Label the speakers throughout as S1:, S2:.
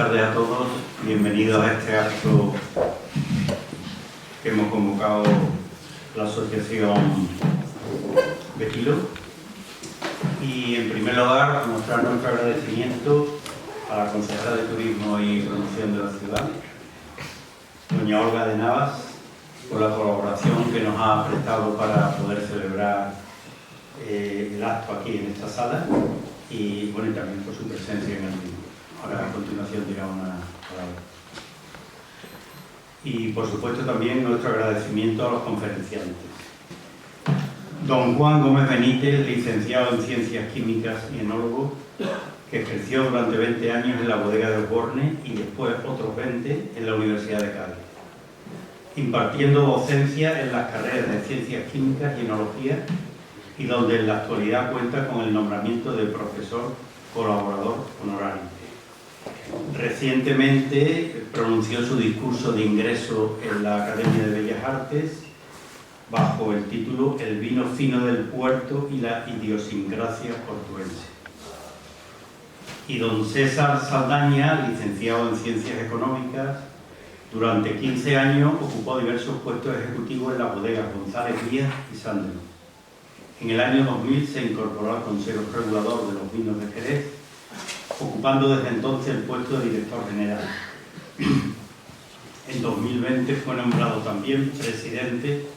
S1: tardes a todos, bienvenidos a este acto que hemos convocado la Asociación Betilo. Y en primer lugar, mostrar nuestro agradecimiento a la concejala de Turismo y Promoción de la ciudad, doña Olga de Navas, por la colaboración que nos ha prestado para poder celebrar el acto aquí en esta sala y bueno, también por su presencia en el mismo. Ahora a continuación dirá una palabra. Y por supuesto también nuestro agradecimiento a los conferenciantes. Don Juan Gómez Benítez, licenciado en Ciencias Químicas y enólogo, que ejerció durante 20 años en la bodega de Osborne y después otros 20 en la Universidad de Cádiz, impartiendo docencia en las carreras de Ciencias Químicas y Enología, y donde en la actualidad cuenta con el nombramiento de profesor colaborador honorario. Recientemente pronunció su discurso de ingreso en la Academia de Bellas Artes bajo el título El vino fino del puerto y la idiosincrasia portuense. Y don César Saldaña, licenciado en Ciencias Económicas, durante 15 años ocupó diversos puestos ejecutivos en las bodegas González Díaz y Sándalo. En el año 2000 se incorporó al Consejo Regulador de los Vinos de Jerez, ocupando desde entonces el puesto de director general. En 2020 fue nombrado también presidente,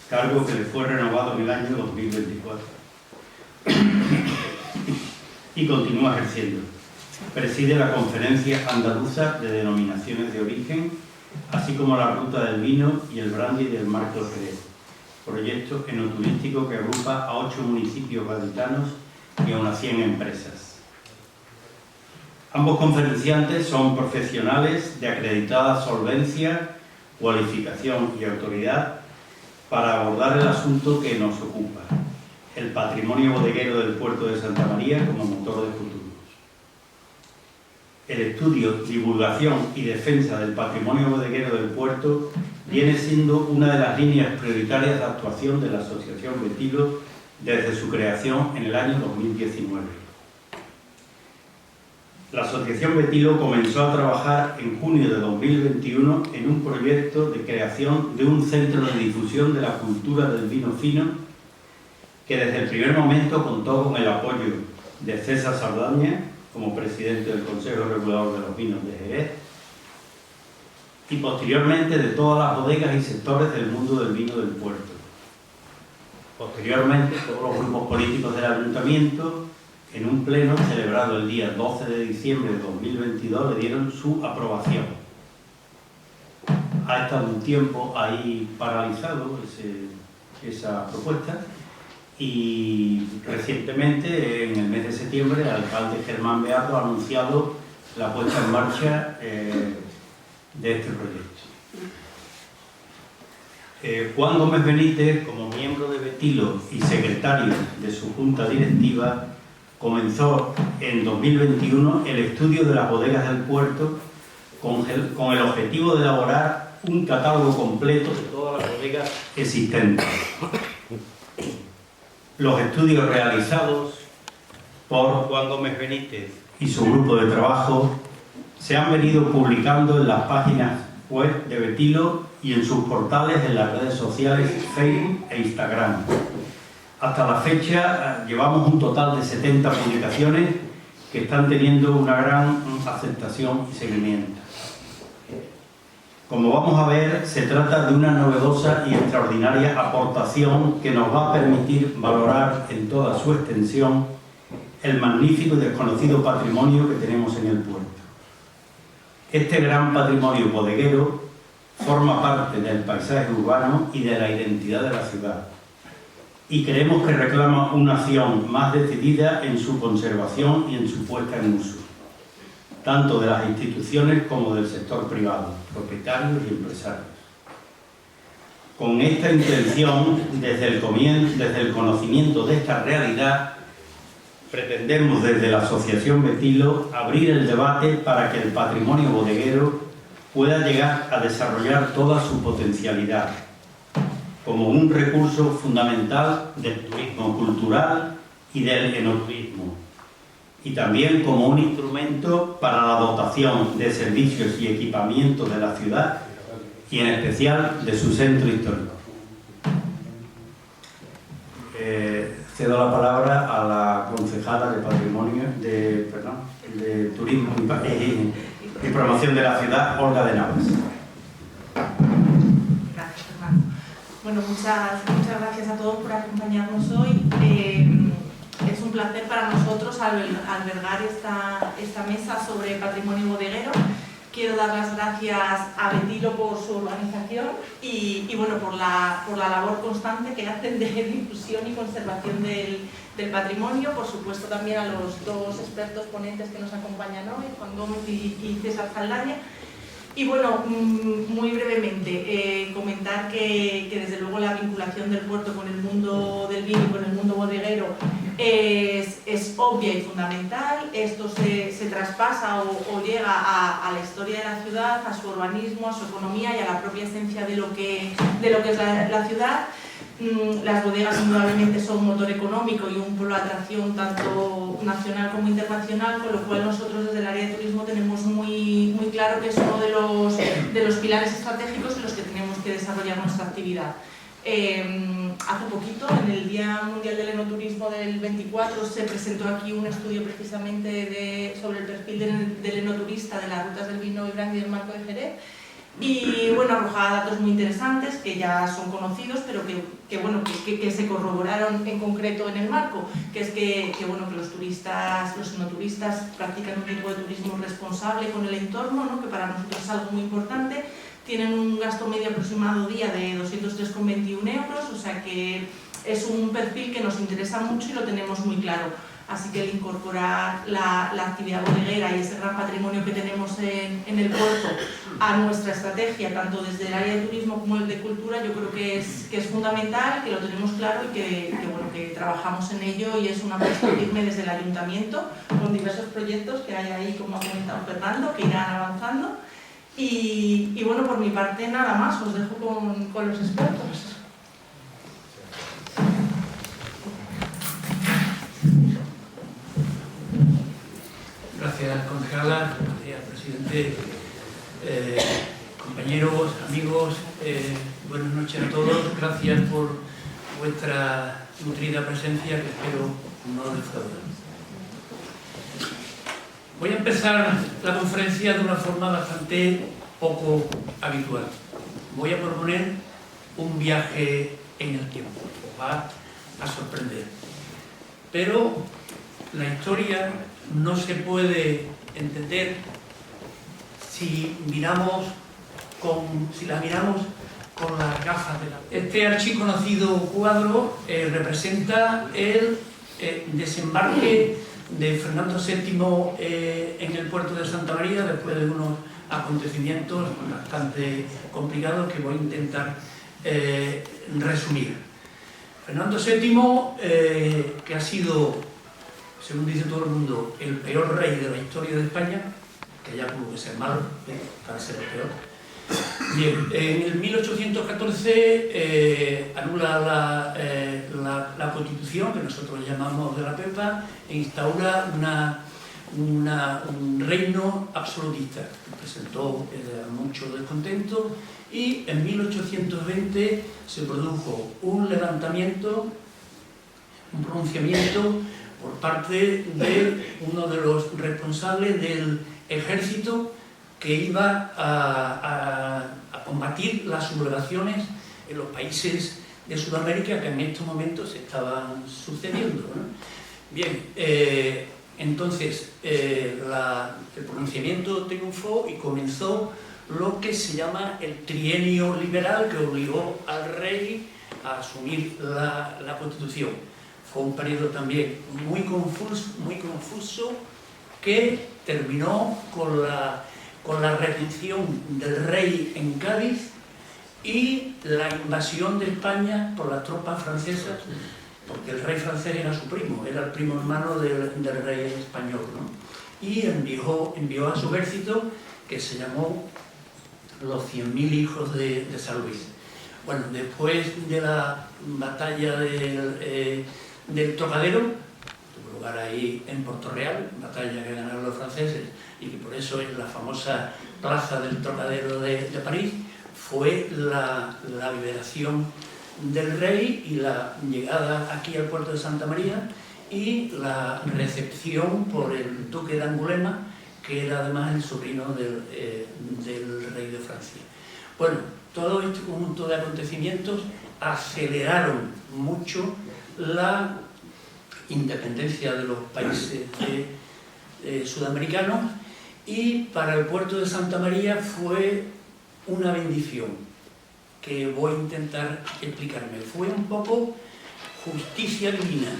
S1: cargo que le fue renovado en el año 2024. Y continúa ejerciendo. Preside la Conferencia Andaluza de Denominaciones de Origen, así como la Ruta del Vino y el Brandy del Marco de Jerez, proyecto enoturístico que agrupa a 8 municipios gaditanos y a unas 100 empresas. Ambos conferenciantes son profesionales de acreditada solvencia, cualificación y autoridad para abordar el asunto que nos ocupa, el patrimonio bodeguero del puerto de Santa María como motor de futuro. El estudio, divulgación y defensa del patrimonio bodeguero del puerto viene siendo una de las líneas prioritarias de actuación de la Asociación Betilo desde su creación en el año 2019. La Asociación Betilo comenzó a trabajar en junio de 2021 en un proyecto de creación de un centro de difusión de la cultura del vino fino que desde el primer momento contó con el apoyo de César Saldaña como presidente del Consejo Regulador de los Vinos de Jerez y posteriormente de todas las bodegas y sectores del mundo del vino del puerto. Posteriormente, todos los grupos políticos del Ayuntamiento, en un pleno celebrado el día 12 de diciembre de 2022, le dieron su aprobación. Ha estado un tiempo ahí paralizado esa propuesta y recientemente, en el mes de septiembre, el alcalde Germán Beato ha anunciado la puesta en marcha de este proyecto. Juan Gómez Benítez, como miembro de Betilo y secretario de su junta directiva, comenzó en 2021 el estudio de las bodegas del puerto con el objetivo de elaborar un catálogo completo de todas las bodegas existentes. Los estudios realizados por Juan Gómez Benítez y su grupo de trabajo se han venido publicando en las páginas web de Betilo y en sus portales en las redes sociales Facebook e Instagram. Hasta la fecha llevamos un total de 70 publicaciones que están teniendo una gran aceptación y seguimiento. Como vamos a ver, se trata de una novedosa y extraordinaria aportación que nos va a permitir valorar en toda su extensión el magnífico y desconocido patrimonio que tenemos en el puerto. Este gran patrimonio bodeguero forma parte del paisaje urbano y de la identidad de la ciudad, y creemos que reclama una acción más decidida en su conservación y en su puesta en uso, tanto de las instituciones como del sector privado, propietarios y empresarios. Con esta intención, desde el conocimiento de esta realidad, pretendemos desde la Asociación Betilo abrir el debate para que el patrimonio bodeguero pueda llegar a desarrollar toda su potencialidad, como un recurso fundamental del turismo cultural y del enoturismo, y también como un instrumento para la dotación de servicios y equipamientos de la ciudad y en especial de su centro histórico. Cedo la palabra a la concejala de Patrimonio, de Turismo y Promoción de la Ciudad, Olga de Navas.
S2: Gracias, Fernando. Bueno, muchas gracias a todos por acompañarnos hoy. Es un placer para nosotros albergar esta mesa sobre patrimonio bodeguero. Quiero dar las gracias a Betilo por su organización y bueno, por la labor constante que hacen de difusión y conservación del patrimonio. Por supuesto también a los dos expertos ponentes que nos acompañan hoy, Juan Gómez y César Saldaña. Y bueno, muy brevemente, comentar que desde luego la vinculación del puerto con el mundo del vino y con el mundo bodeguero es obvia y fundamental. Esto se traspasa o llega a la historia de la ciudad, a su urbanismo, a su economía y a la propia esencia de lo que es la ciudad. Las bodegas indudablemente son un motor económico y un polo de atracción tanto nacional como internacional, con lo cual nosotros desde el área de turismo tenemos muy claro que es uno de los pilares estratégicos en los que tenemos que desarrollar nuestra actividad. Hace poquito, en el Día Mundial del Enoturismo del 24, se presentó aquí un estudio precisamente sobre el perfil del enoturista de las rutas del vino y brandy del Marco de Jerez. Y bueno, arrojaba datos muy interesantes que ya son conocidos, pero que se corroboraron en concreto en el marco, que es que los enoturistas practican un tipo de turismo responsable con el entorno, ¿no? Que para nosotros es algo muy importante. Tienen un gasto medio aproximado día de 203,21 euros, o sea que es un perfil que nos interesa mucho y lo tenemos muy claro. Así que el incorporar la actividad bodeguera y ese gran patrimonio que tenemos en el puerto a nuestra estrategia, tanto desde el área de turismo como el de cultura, yo creo que es fundamental, que lo tenemos claro y que trabajamos en ello, y es una apuesta firme desde el ayuntamiento con diversos proyectos que hay ahí, como ha comentado Fernando, que irán avanzando. Y bueno, por mi parte nada más, os dejo con los expertos.
S3: Gracias, concejala, gracias, presidente, compañeros, amigos, buenas noches a todos. Gracias por vuestra nutrida presencia, que espero no defraudar. Voy a empezar la conferencia de una forma bastante poco habitual. Voy a proponer un viaje en el tiempo, os va a sorprender. Pero la historia no se puede entender si la miramos con las gafas de la... Este archiconocido cuadro representa el desembarque de Fernando VII en el puerto de Santa María, después de unos acontecimientos bastante complicados que voy a intentar resumir. Fernando VII, que ha sido, según dice todo el mundo, el peor rey de la historia de España, que ya tuvo que ser malo para ser el peor. Bien, en el 1814 anula la Constitución, que nosotros llamamos de la Pepa, e instaura un reino absolutista, que presentó mucho descontento, y en 1820 se produjo un levantamiento, un pronunciamiento por parte de uno de los responsables del ejército que iba a combatir las sublevaciones en los países de Sudamérica que en estos momentos estaban sucediendo, ¿no? Bien, entonces el pronunciamiento triunfó y comenzó lo que se llama el trienio liberal, que obligó al rey a asumir la Constitución. Fue un periodo también muy confuso que terminó con la retención del rey en Cádiz y la invasión de España por las tropas francesas, porque el rey francés era su primo, era el primo hermano del rey español, ¿no? Y envió a su ejército, que se llamó los 100.000 hijos de San Luis. Bueno, después de la batalla del Trocadero, tuvo lugar ahí en Puerto Real, batalla que ganaron los franceses y que por eso es la famosa plaza del Trocadero de París, fue la liberación del rey y la llegada aquí al puerto de Santa María y la recepción por el duque de Angulema, que era además el sobrino del rey de Francia. Bueno, todo este conjunto de acontecimientos aceleraron mucho la independencia de los países sudamericanos, y para el puerto de Santa María fue una bendición, que voy a intentar explicarme. Fue un poco justicia divina,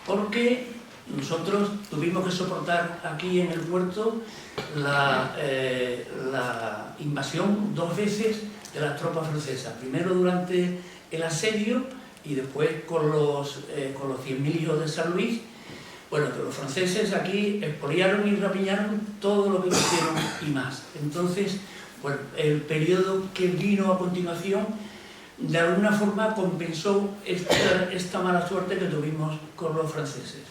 S3: porque nosotros tuvimos que soportar aquí en el puerto la invasión 2 veces de las tropas francesas, primero durante el asedio y después con los 100.000 hijos de San Luis. Bueno, que los franceses aquí expoliaron y rapiñaron todo lo que quisieron y más. Entonces, bueno, el periodo que vino a continuación de alguna forma compensó esta mala suerte que tuvimos con los franceses.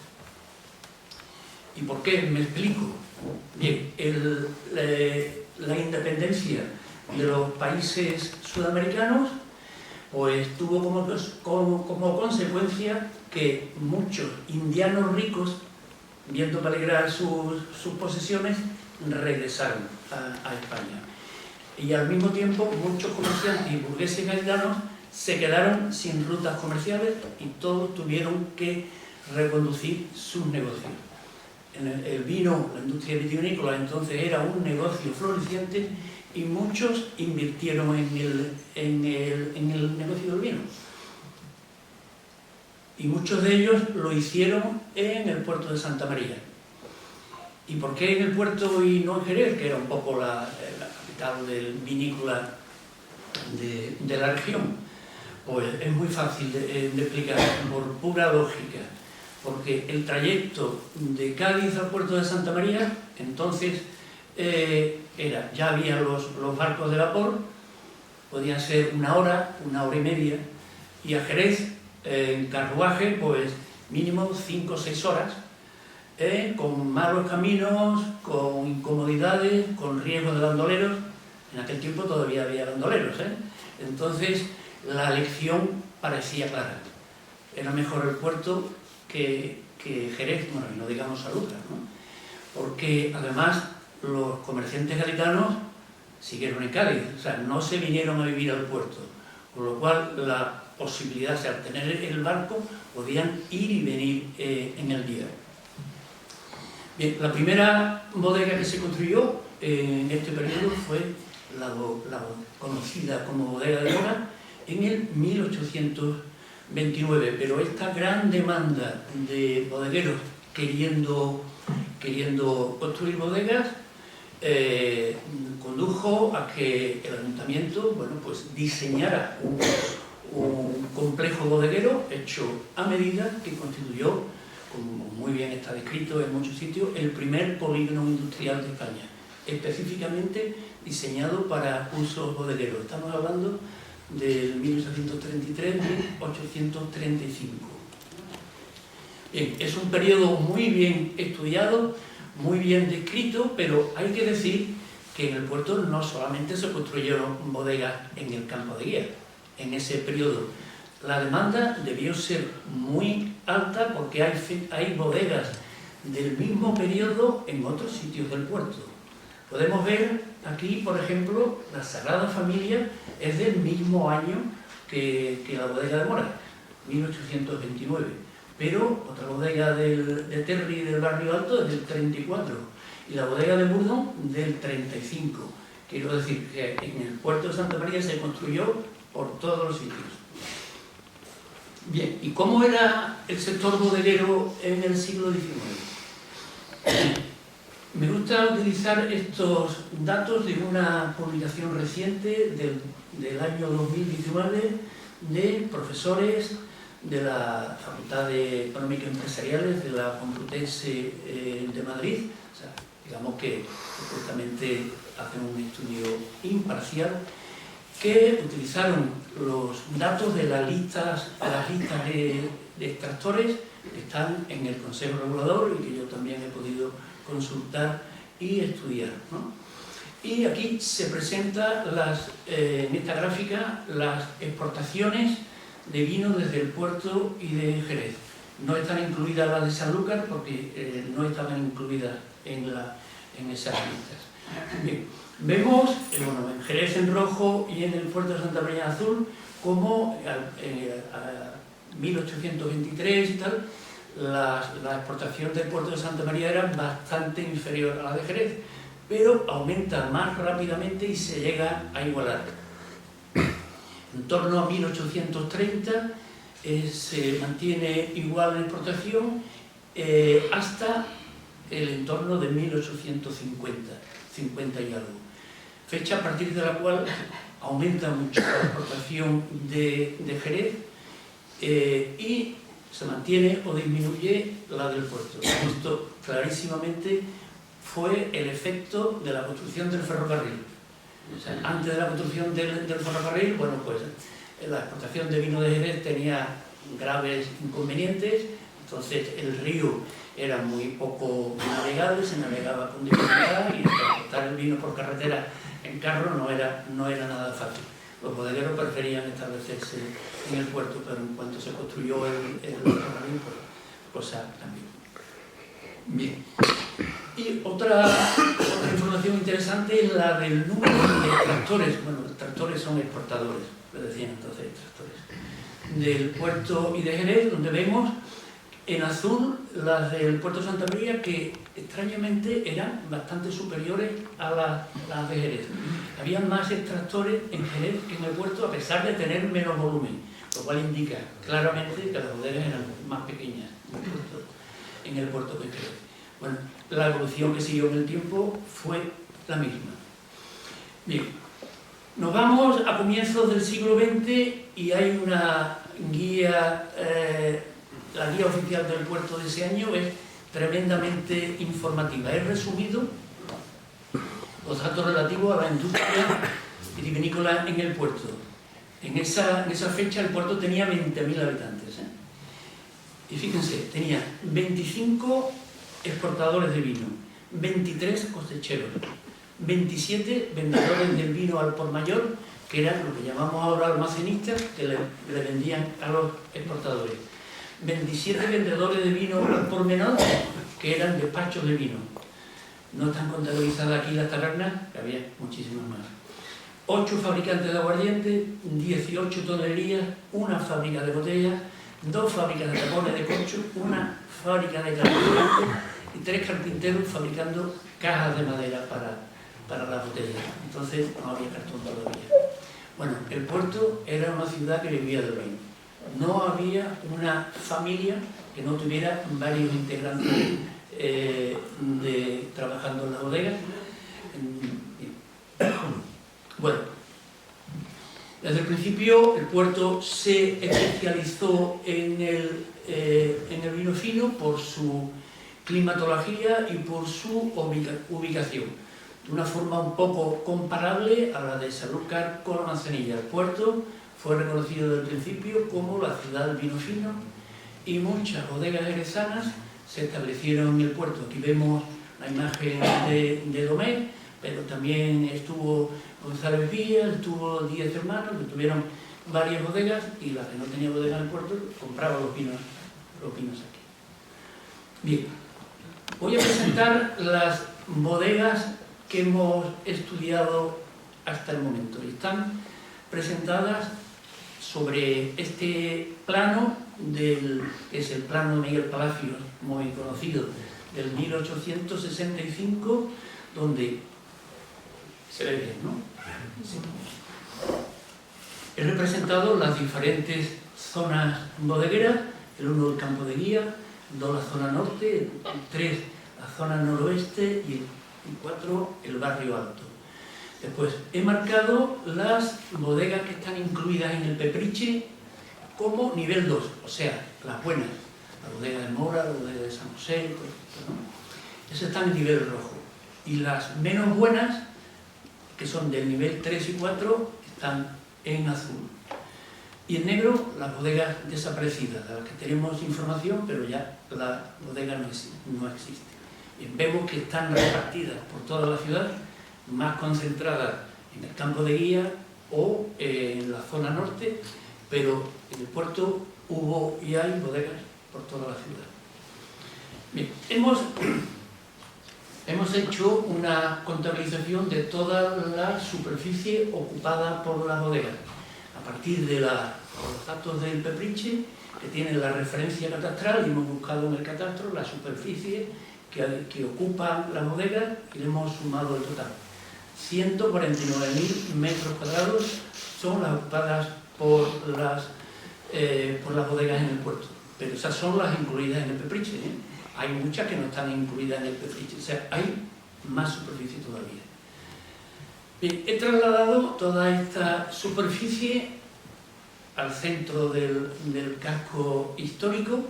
S3: ¿Y por qué? Me explico. Bien, la independencia de los países sudamericanos pues tuvo como consecuencia que muchos indianos ricos, viendo peligrar sus posesiones, regresaron a España. Y al mismo tiempo muchos comerciantes y burgueses gaditanos se quedaron sin rutas comerciales y todos tuvieron que reconducir sus negocios. El vino, la industria vitivinícola entonces era un negocio floreciente y muchos invirtieron en el negocio del vino. Y muchos de ellos lo hicieron en el puerto de Santa María. ¿Y por qué en el puerto y no en Jerez, que era un poco la capital del vinícola de la región? Pues es muy fácil de explicar, por pura lógica. Porque el trayecto de Cádiz al puerto de Santa María, entonces ya había los barcos de vapor, podían ser 1 hora, 1 hora y media, y a Jerez, en carruaje, pues mínimo 5 o 6 horas, con malos caminos, con incomodidades, con riesgo de bandoleros. En aquel tiempo todavía había bandoleros, Entonces la elección parecía clara. Era mejor el puerto que Jerez, bueno, y no digamos Sanlúcar, ¿no? Porque además los comerciantes gaditanos siguieron en Cádiz, o sea, no se vinieron a vivir al puerto, con lo cual la posibilidad, o sea, al tener el barco, podían ir y venir en el día. Bien, la primera bodega que se construyó en este periodo fue la conocida como bodega de Mora en el 1829, pero esta gran demanda de bodegueros queriendo construir bodegas condujo a que el ayuntamiento, bueno, pues diseñara un complejo bodeguero hecho a medida que constituyó, como muy bien está descrito en muchos sitios, el primer polígono industrial de España, específicamente diseñado para usos bodegueros. Estamos hablando del 1833-1835. Bien, es un periodo muy bien estudiado, muy bien descrito, pero hay que decir que en el puerto no solamente se construyeron bodegas en el campo de guía. En ese periodo la demanda debió ser muy alta porque hay bodegas del mismo periodo en otros sitios del puerto. Podemos ver aquí, por ejemplo, la Sagrada Familia es del mismo año que la bodega de Mora, 1829, pero otra bodega de Terry del Barrio Alto es del 34 y la bodega de Burdon del 35. Quiero decir que en el puerto de Santa María se construyó por todos los sitios. Bien, ¿y cómo era el sector bodeguero en el siglo XIX? Me gusta utilizar estos datos de una publicación reciente del año 2019 de profesores de la Facultad de Económica y Empresariales de la Complutense de Madrid. O sea, digamos que justamente hacen un estudio imparcial, que utilizaron los datos de las listas de extractores que están en el Consejo Regulador y que yo también he podido consultar y estudiar, ¿no? Y aquí se presenta en esta gráfica las exportaciones de vino desde el puerto y de Jerez. No están incluidas las de Sanlúcar porque no estaban incluidas en esas listas. Bien, vemos en Jerez en rojo y en el puerto de Santa María en azul como a 1823 y tal, la exportación del puerto de Santa María era bastante inferior a la de Jerez, pero aumenta más rápidamente y se llega a igualar. En torno a 1830 se mantiene igual la exportación hasta el entorno de 1850 y algo. Fecha a partir de la cual aumenta mucho la exportación de Jerez y se mantiene o disminuye la del puerto. Esto clarísimamente fue el efecto de la construcción del ferrocarril. O sea, antes de la construcción del ferrocarril, bueno, pues la exportación de vino de Jerez tenía graves inconvenientes, entonces el río era muy poco navegable, se navegaba con dificultad y transportar el vino por carretera en carro no era nada fácil. Los bodegueros preferían establecerse en el puerto, pero en cuanto se construyó el ferrocarril, pues cosa también. Bien. Y otra información interesante es la del número de tractores. Bueno, los tractores son exportadores, lo decían entonces tractores. Del puerto y de Jerez, donde vemos en azul las del puerto de Santa María, que extrañamente eran bastante superiores a las de Jerez. Había más extractores en Jerez que en el puerto, a pesar de tener menos volumen, lo cual indica claramente que las bodegas eran más pequeñas en el puerto que en Jerez. Bueno, la evolución que siguió en el tiempo fue la misma. Bien, nos vamos a comienzos del siglo XX y hay una guía, la guía oficial del puerto de ese año es tremendamente informativa. He resumido los datos relativos a la industria vitivinícola en el puerto. En esa fecha el puerto tenía 20.000 habitantes. Y fíjense, tenía 25 exportadores de vino, 23 cosecheros, 27 vendedores del vino al por mayor, que eran lo que llamamos ahora almacenistas, que le vendían a los exportadores, 27 vendedores de vino al por menor, que eran despachos de vino. No están contabilizadas aquí las tabernas, que había muchísimas más. 8 fabricantes de aguardiente, 18 tonelerías, una fábrica de botellas, 2 fábricas de tapones de corcho, una fábrica de carpinteros y 3 carpinteros fabricando cajas de madera para las botellas. Entonces no había cartón todavía. Bueno, el puerto era una ciudad que vivía del vino. No había una familia que no tuviera varios integrantes trabajando en la bodega. Bueno, desde el principio el puerto se especializó en el vino fino por su climatología y por su ubicación, de una forma un poco comparable a la de Sanlúcar con la Manzanilla. El puerto fue reconocido desde el principio como la ciudad del vino fino y muchas bodegas jerezanas se establecieron en el puerto. Aquí vemos la imagen de Domé, pero también estuvo González Villa, estuvo 10 hermanos, que tuvieron varias bodegas y la que no tenía bodega en el puerto compraba los vinos aquí. Bien, voy a presentar las bodegas que hemos estudiado hasta el momento. Están presentadas sobre este plano, que es el plano de Miguel Palacios, muy conocido, del 1865, donde se ve bien, ¿no? Sí. He representado las diferentes zonas bodegueras, el 1 el campo de guía, 2 la zona norte, 3 la zona noroeste y 4 el barrio alto. Después he marcado las bodegas que están incluidas en el Pepriche como nivel 2, o sea, las buenas, la bodega de Mora, la bodega de San José, ¿no? Esas están en nivel rojo. Y las menos buenas, que son del nivel 3 y 4, están en azul. Y en negro, las bodegas desaparecidas, de las que tenemos información, pero ya la bodega no existe. Bien, vemos que están repartidas por toda la ciudad, más concentradas en el campo de guía o en la zona norte, pero en el puerto hubo y hay bodegas por toda la ciudad. Bien, hemos hecho una contabilización de toda la superficie ocupada por las bodegas, a partir de los datos del Pepriche, que tienen la referencia catastral, y hemos buscado en el catastro la superficie que ocupan las bodegas y le hemos sumado el total. 149.000 metros cuadrados son las ocupadas por las bodegas en el puerto, pero esas son las incluidas en el Pepriche, ¿eh? Hay muchas que no están incluidas en el Pepriche, o sea, hay más superficie todavía. Bien, he trasladado toda esta superficie al centro del casco histórico,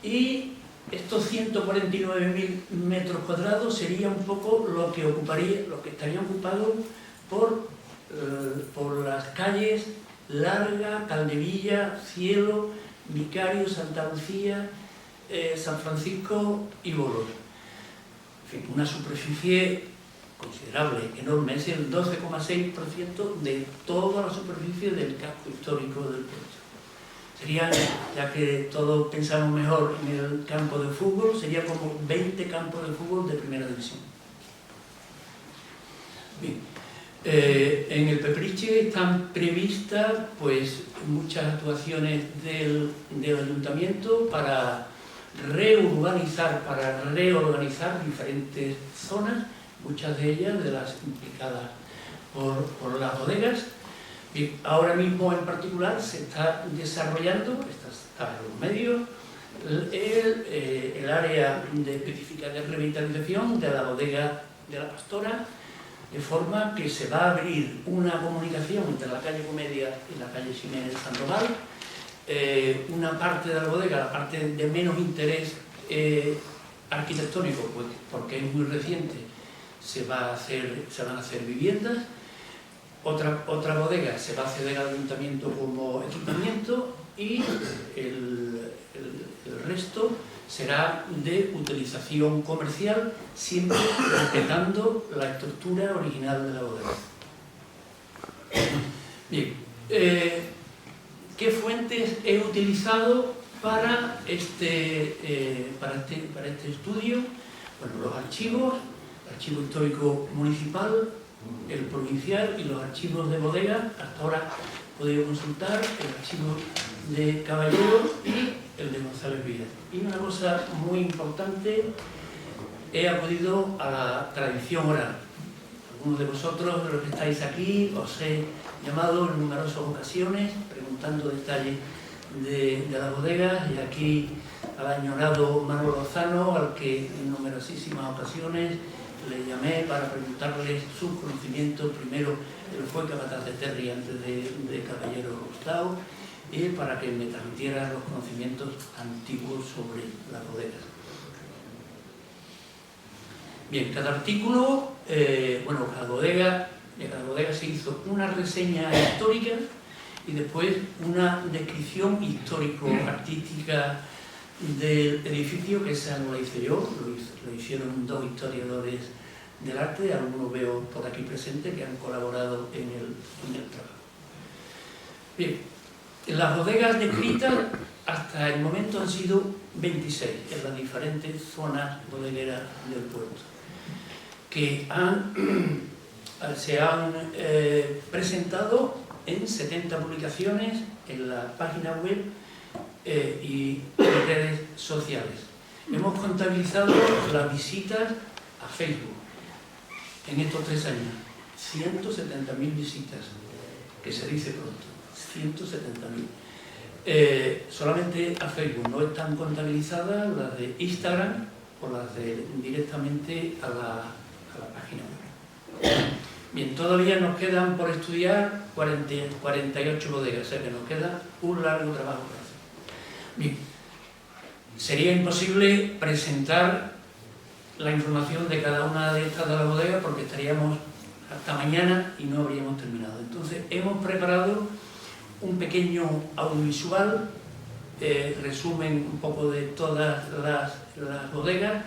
S3: y estos 149.000 metros cuadrados sería un poco lo que estaría ocupado por las calles Larga, Caldevilla, Cielo, Vicario, Santa Lucía, San Francisco y Bolos. En fin, una superficie considerable, enorme, es el 12,6% de toda la superficie del casco histórico del puerto. Serían, ya que todos pensamos mejor en el campo de fútbol, sería como 20 campos de fútbol de primera división. Bien, en el Pepriche están previstas pues muchas actuaciones del ayuntamiento para reorganizar diferentes zonas, muchas de ellas de las implicadas por las bodegas. Bien, ahora mismo en particular se está desarrollando, está en los medios, el área específica de revitalización de la bodega de la Pastora, de forma que se va a abrir una comunicación entre la calle Comedia y la calle Ximénez Sandoval. Una parte de la bodega, la parte de menos interés arquitectónico, pues, porque es muy reciente, se van a hacer viviendas. Otra bodega se va a ceder al ayuntamiento como equipamiento, y el resto será de utilización comercial, siempre respetando la estructura original de la bodega. Bien, ¿qué fuentes he utilizado para este estudio? Bueno, los archivos, el archivo histórico municipal, el provincial y los archivos de bodega. Hasta ahora he podido consultar el archivo de Caballero y el de González Villa. Y una cosa muy importante, he acudido a la tradición oral. Algunos de vosotros, de los que estáis aquí, os he llamado en numerosas ocasiones preguntando detalles de las bodegas, y aquí al añorado Manuel Lozano, al que en numerosísimas ocasiones le llamé para preguntarle sus conocimientos. Primero él fue capataz de Terry antes de Caballero Gustavo, y para que me transmitiera los conocimientos antiguos sobre las bodegas. Bien, cada artículo, cada bodega se hizo una reseña histórica y después una descripción histórico-artística del edificio, que esa no la hice yo, lo hicieron dos historiadores del arte, algunos veo por aquí presentes que han colaborado en el trabajo. Bien, las bodegas descritas hasta el momento han sido 26 en las diferentes zonas bodegueras del puerto, que se han presentado en 70 publicaciones en la página web y en redes sociales. Hemos contabilizado las visitas a Facebook en estos 3 años, 170.000 visitas, que se dice pronto, 170.000. Solamente a Facebook, no están contabilizadas las de Instagram o las de directamente a la página web. Bien, todavía nos quedan por estudiar 48 bodegas, o sea que nos queda un largo trabajo por hacer. Bien, sería imposible presentar la información de cada una de estas de las bodegas porque estaríamos hasta mañana y no habríamos terminado. Entonces hemos preparado un pequeño audiovisual, resumen un poco de todas las bodegas.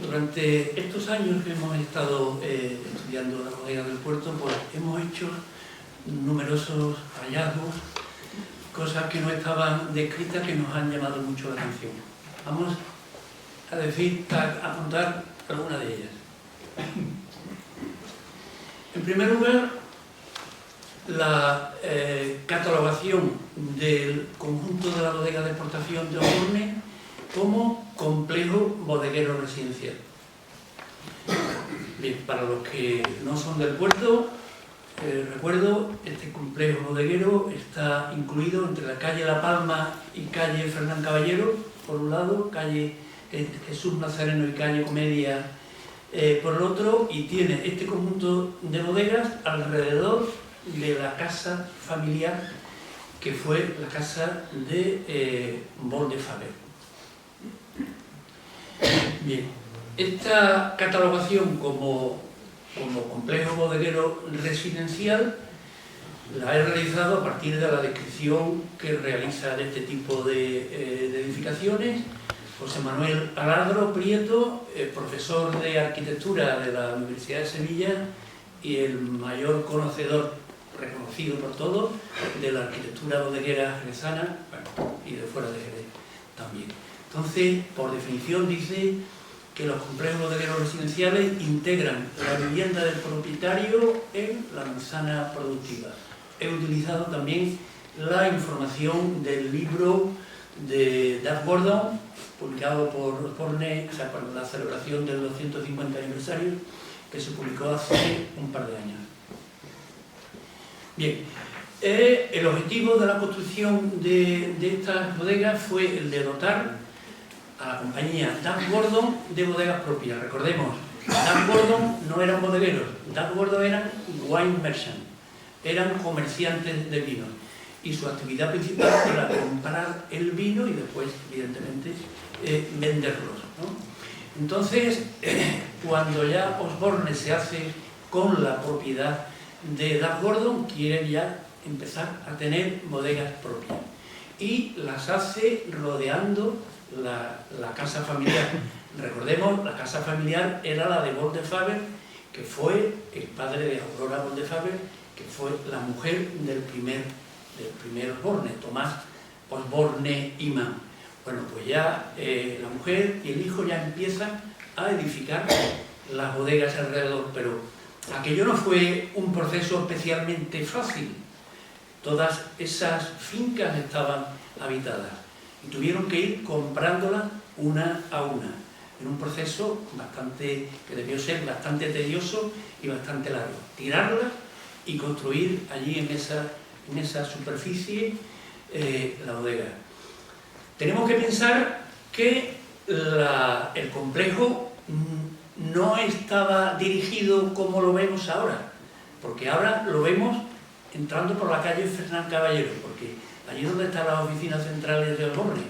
S3: Durante estos años que hemos estado estudiando la bodega del puerto, pues hemos hecho numerosos hallazgos cosas que no estaban descritas que nos han llamado mucho la atención. Vamos a apuntar algunas de ellas. En primer lugar, la catalogación del conjunto de la bodega de exportación de Osborne como complejo bodeguero residencial. Bien, para los que no son del puerto, recuerdo, este complejo bodeguero está incluido entre la calle La Palma y calle Fernán Caballero, por un lado, calle Jesús Nazareno y calle Comedia por el otro, y tiene este conjunto de bodegas alrededor de la casa familiar que fue la casa de Bodefaber. Bien, esta catalogación como complejo bodeguero residencial la he realizado a partir de la descripción que realiza de este tipo de edificaciones José Manuel Aladro Prieto, profesor de arquitectura de la Universidad de Sevilla y el mayor conocedor, reconocido por todos, de la arquitectura bodeguera jerezana, bueno, y de fuera de Jerez también. Entonces, por definición dice que los complejos bodegueros residenciales integran la vivienda del propietario en la manzana productiva. He utilizado también la información del libro de Doug Gordon, publicado por Osborne, o sea, para la celebración del 250 aniversario, que se publicó hace un par de años. Bien, el objetivo de la construcción de estas bodegas fue el de dotar a la compañía Doug Gordon de bodegas propias. Recordemos, Doug Gordon no eran bodegueros, Doug Gordon eran wine merchant, eran comerciantes de vino, y su actividad principal era comprar el vino y después, evidentemente, venderlos, ¿no? Entonces, cuando ya Osborne se hace con la propiedad de Doug Gordon, quieren ya empezar a tener bodegas propias y las hace rodeando la casa familiar. Recordemos, la casa familiar era la de Bodefaber, que fue el padre de Aurora Bodefaber, que fue la mujer del primer Osborne, Tomás Osborne Imán. Bueno, pues ya la mujer y el hijo ya empiezan a edificar las bodegas alrededor, pero aquello no fue un proceso especialmente fácil. Todas esas fincas estaban habitadas y tuvieron que ir comprándolas una a una, en un proceso que debió ser bastante tedioso y bastante largo. Tirarlas y construir allí en esa superficie la bodega. Tenemos que pensar que el complejo no estaba dirigido como lo vemos ahora, porque ahora lo vemos entrando por la calle Fernán Caballero, porque allí es donde están las oficinas centrales de Osborne,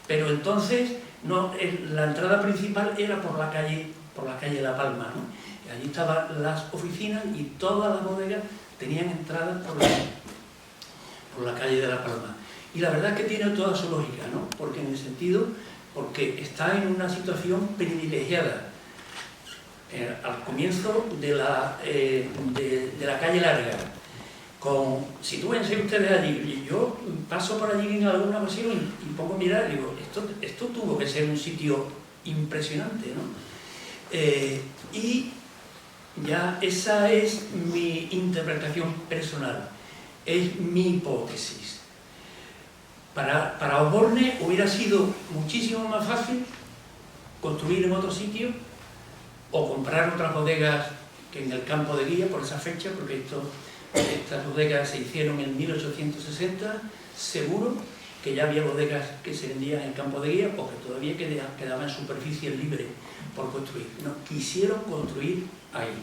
S3: pero entonces la entrada principal era por la calle La Palma, ¿no? Y allí estaban las oficinas y todas las bodegas tenían entradas por la calle de La Palma. Y la verdad es que tiene toda su lógica, ¿no? Porque está en una situación privilegiada. Al comienzo de la calle Larga, sitúense ustedes allí, yo paso por allí en alguna ocasión y pongo a mirar y digo, esto tuvo que ser un sitio impresionante, ¿no? Y ya esa es mi interpretación personal, es mi hipótesis. Para Osborne hubiera sido muchísimo más fácil construir en otro sitio o comprar otras bodegas que en el Campo de Guía por esa fecha, porque estas bodegas se hicieron en 1860, seguro que ya había bodegas que se vendían en el Campo de Guía o que todavía quedaban superficies libres por construir. No, quisieron construir ahí,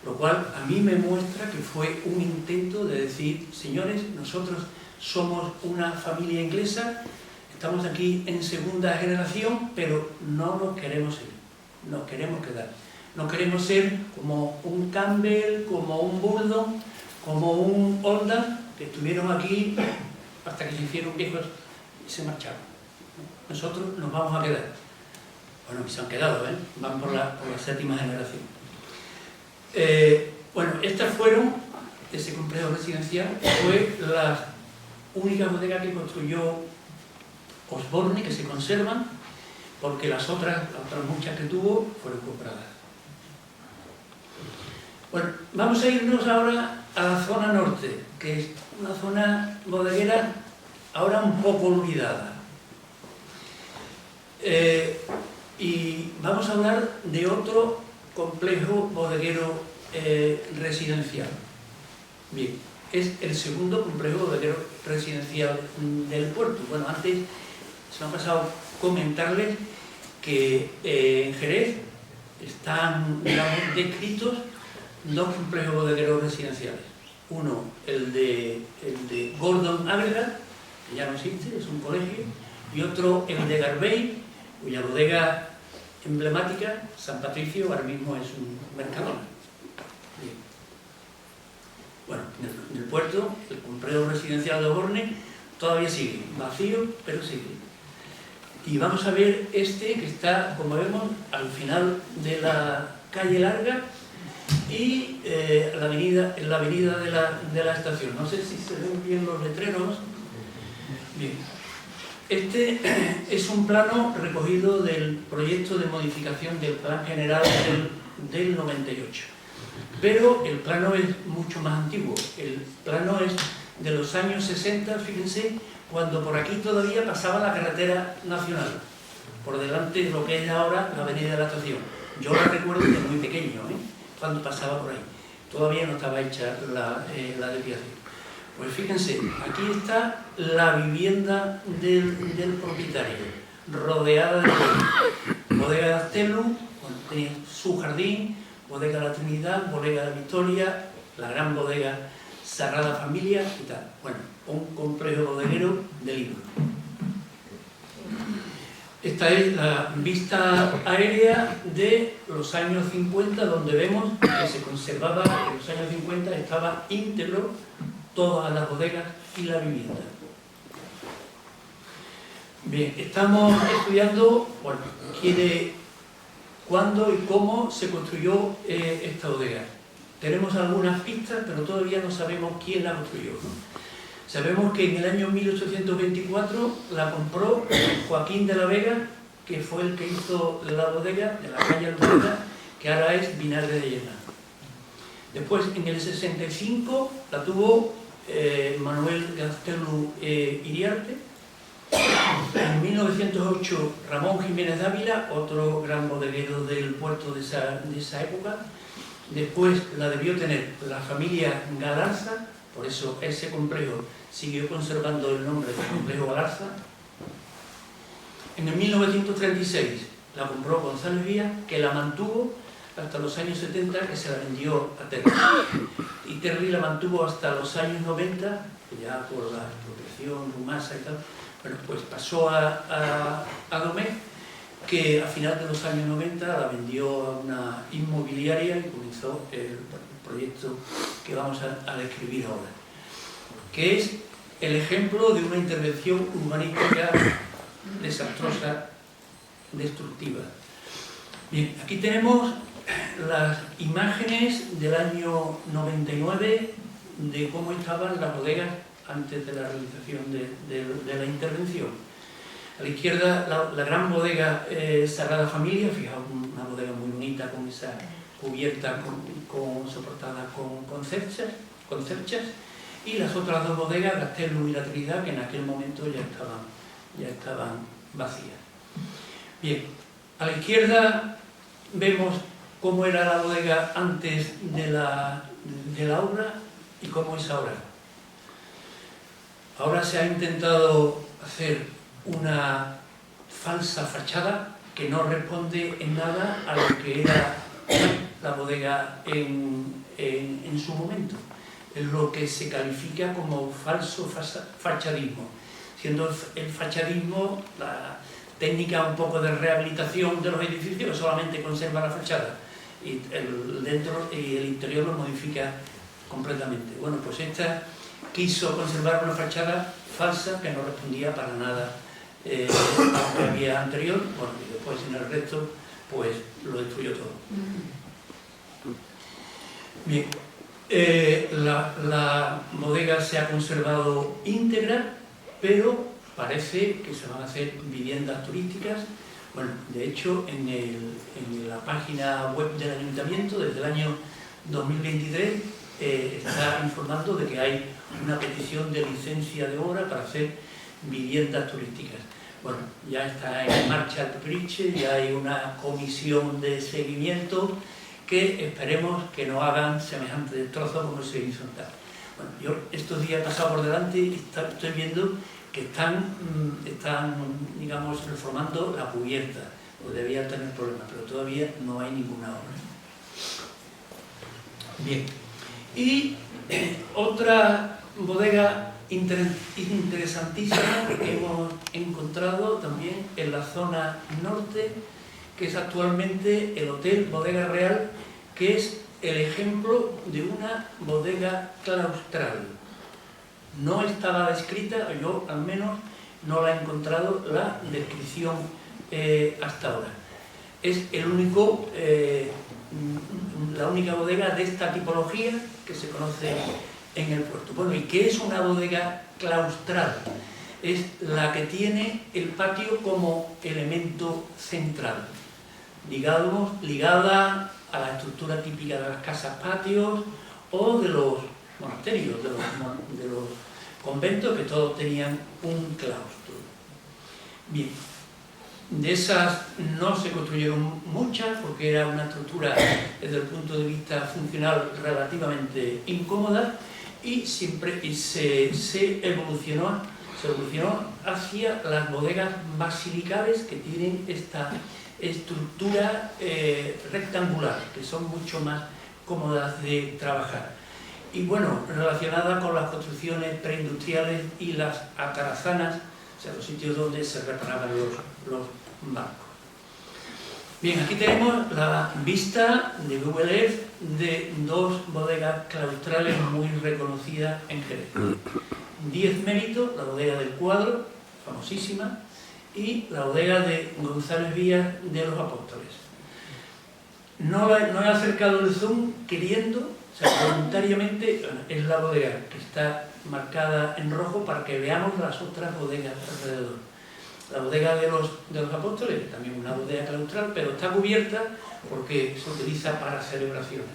S3: lo cual a mí me muestra que fue un intento de decir, señores, nosotros somos una familia inglesa, estamos aquí en segunda generación, pero no nos queremos ir, nos queremos quedar. No queremos ser como un Campbell, como un Burdon, como un Oldham, que estuvieron aquí hasta que se hicieron viejos y se marcharon. Nosotros nos vamos a quedar. Bueno, y se han quedado, ¿eh? Van por la séptima generación. Bueno, estas fueron, ese complejo residencial, fue única bodega que construyó Osborne, que se conservan, porque las otras muchas que tuvo fueron compradas. Bueno, vamos a irnos ahora a la zona norte, que es una zona bodeguera ahora un poco olvidada. Y vamos a hablar de otro complejo bodeguero residencial. Bien, es el segundo complejo bodeguero residencial del puerto. Bueno, antes se me ha pasado comentarles que en Jerez están, digamos, descritos dos complejos bodegueros residenciales. Uno, el de Gordon Avergat, que ya no existe, es un colegio, y otro, el de Garbey, cuya bodega emblemática, San Patricio, ahora mismo es un Mercadona. Bien. Bueno, en el puerto, el complejo residencial de Osborne todavía sigue, vacío, pero sigue. Y vamos a ver este que está, como vemos, al final de la calle Larga y en la avenida de la estación. No sé si se ven bien los letreros. Bien. Este es un plano recogido del proyecto de modificación del Plan General del 98. Pero el plano es mucho más antiguo. El plano es de los años 60, fíjense, cuando por aquí todavía pasaba la carretera nacional, por delante de lo que es ahora la avenida de la estación. Yo la recuerdo de muy pequeño, cuando pasaba por ahí. Todavía no estaba hecha la desviación. Pues fíjense, aquí está la vivienda del propietario, rodeada de bodega de Astelu, tiene su jardín, bodega de la Trinidad, bodega de Victoria, la gran bodega Sagrada Familia y tal. Bueno, un complejo bodeguero de libros. Esta es la vista aérea de los años 50, donde vemos que se conservaba, en los años 50 estaba íntegro todas las bodegas y la vivienda. Bien, estamos estudiando, bueno, cuándo y cómo se construyó esta bodega. Tenemos algunas pistas, pero todavía no sabemos quién la construyó, ¿no? Sabemos que en el año 1824 la compró Joaquín de la Vega, que fue el que hizo la bodega de la calle Albuquerque, que ahora es Vinagre de Llena. Después, en el 65, la tuvo Manuel Gastelu Iriarte. En 1908, Ramón Jiménez Dávila, otro gran bodeguero del puerto de esa época. Después la debió tener la familia Galarza, por eso ese complejo siguió conservando el nombre de complejo Galarza. En el 1936 la compró González Díaz, que la mantuvo hasta los años 70, que se la vendió a Terry. Y Terry la mantuvo hasta los años 90, ya por la expropiación, Rumasa y tal. Bueno, pues pasó a Domecq, que a final de los años 90 la vendió a una inmobiliaria y comenzó el proyecto que vamos a describir ahora, que es el ejemplo de una intervención urbanística desastrosa, destructiva. Bien, aquí tenemos las imágenes del año 99 de cómo estaban las bodegas antes de la realización de la intervención. A la izquierda la gran bodega Sagrada Familia, fijaos, una bodega muy bonita con esa cubierta soportada con cerchas, y las otras dos bodegas, Gastelu y la Trinidad, que en aquel momento ya estaban vacías. Bien, a la izquierda vemos cómo era la bodega antes de la obra y cómo es ahora. Ahora se ha intentado hacer una falsa fachada que no responde en nada a lo que era la bodega en su momento. Es lo que se califica como falso fachadismo, siendo el fachadismo la técnica un poco de rehabilitación de los edificios que solamente conserva la fachada y dentro y el interior lo modifica completamente. Bueno, pues esta quiso conservar una fachada falsa que no respondía para nada a lo que había anterior. Bueno, y después en el resto pues lo destruyó todo. Bien, La bodega se ha conservado íntegra, pero parece que se van a hacer viviendas turísticas. Bueno, de hecho, en la página web del Ayuntamiento, desde el año 2023, está informando de que hay una petición de licencia de obra para hacer viviendas turísticas. Bueno, ya está en marcha el PRICHE, ya hay una comisión de seguimiento que esperemos que no hagan semejante destrozo como se hizo en tal. Bueno, yo estos días he pasado por delante y estoy viendo que están digamos, reformando la cubierta, o debían tener problemas, pero todavía no hay ninguna obra. Bien. Y otra bodega interesantísima que hemos encontrado también en la zona norte, que es actualmente el Hotel Bodega Real, que es el ejemplo de una bodega claustral. No estaba descrita, yo al menos no la he encontrado la descripción hasta ahora. Es la única bodega de esta tipología que se conoce en el puerto. Bueno, ¿y qué es una bodega claustral? Es la que tiene el patio como elemento central, ligada a la estructura típica de las casas patios o de los monasterios, de los conventos, que todos tenían un claustro. Bien, de esas no se construyeron muchas porque era una estructura desde el punto de vista funcional relativamente incómoda, y siempre se evolucionó hacia las bodegas basilicales, que tienen esta estructura rectangular, que son mucho más cómodas de trabajar. Y bueno, relacionada con las construcciones preindustriales y las atarazanas, o sea, los sitios donde se reparaban los barcos. Bien, aquí tenemos la vista de Google Earth de dos bodegas claustrales muy reconocidas en Jerez. 10 Méritos, la bodega del Cuadro, famosísima, y la bodega de González Vías de los Apóstoles. No he acercado el zoom queriendo, o sea, voluntariamente. Es la bodega que está marcada en rojo para que veamos las otras bodegas alrededor. La bodega de los Apóstoles, también una bodega claustral, pero está cubierta porque se utiliza para celebraciones.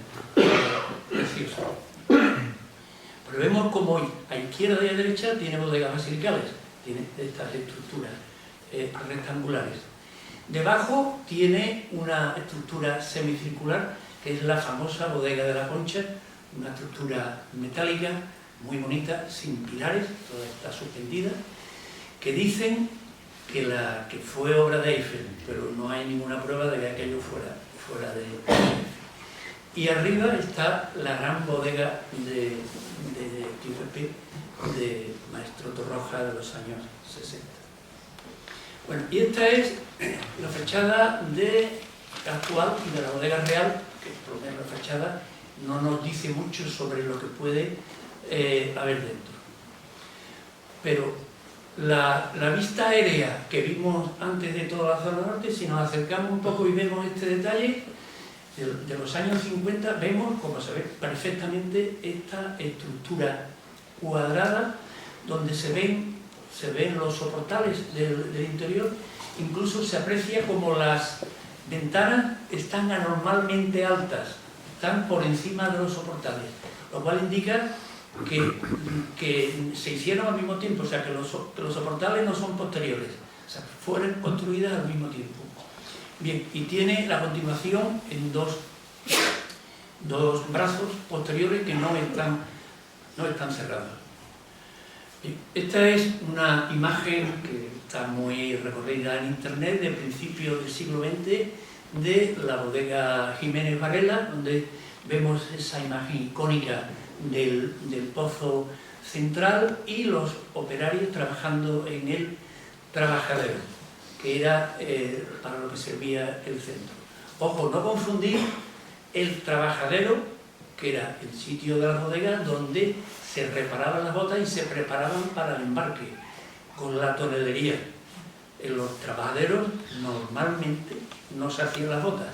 S3: Precioso. Pero vemos como a izquierda y a derecha tiene bodegas basilicales, tiene estas estructuras rectangulares. Debajo tiene una estructura semicircular, que es la famosa bodega de la Concha, una estructura metálica muy bonita, sin pilares, toda está suspendida, que dicen que fue obra de Eiffel, pero no hay ninguna prueba de que aquello fuera de Eiffel. Y arriba está la gran bodega de TVP, de Maestro Torroja, de los años 60. Bueno, y esta es la fachada actual de la bodega real, que por lo menos la fachada no nos dice mucho sobre lo que puede haber dentro. Pero la vista aérea que vimos antes de toda la zona norte, si nos acercamos un poco y vemos este detalle, de los años 50, vemos, como se ve perfectamente, esta estructura cuadrada donde se ven los soportales del interior. Incluso se aprecia como las ventanas están anormalmente altas, están por encima de los soportales, lo cual indica que se hicieron al mismo tiempo, o sea, que los soportales no son posteriores, o sea, fueron construidas al mismo tiempo. Bien, y tiene la continuación en dos brazos posteriores que no están cerrados. Bien, esta es una imagen que está muy recorrida en internet, de principios del siglo XX, de la bodega Jiménez Varela, donde vemos esa imagen icónica del pozo central y los operarios trabajando en el trabajadero, que era para lo que servía el centro. Ojo, no confundir el trabajadero, que era el sitio de las bodegas donde se reparaban las botas y se preparaban para el embarque, con la tonelería. En los trabajaderos normalmente no se hacían las botas,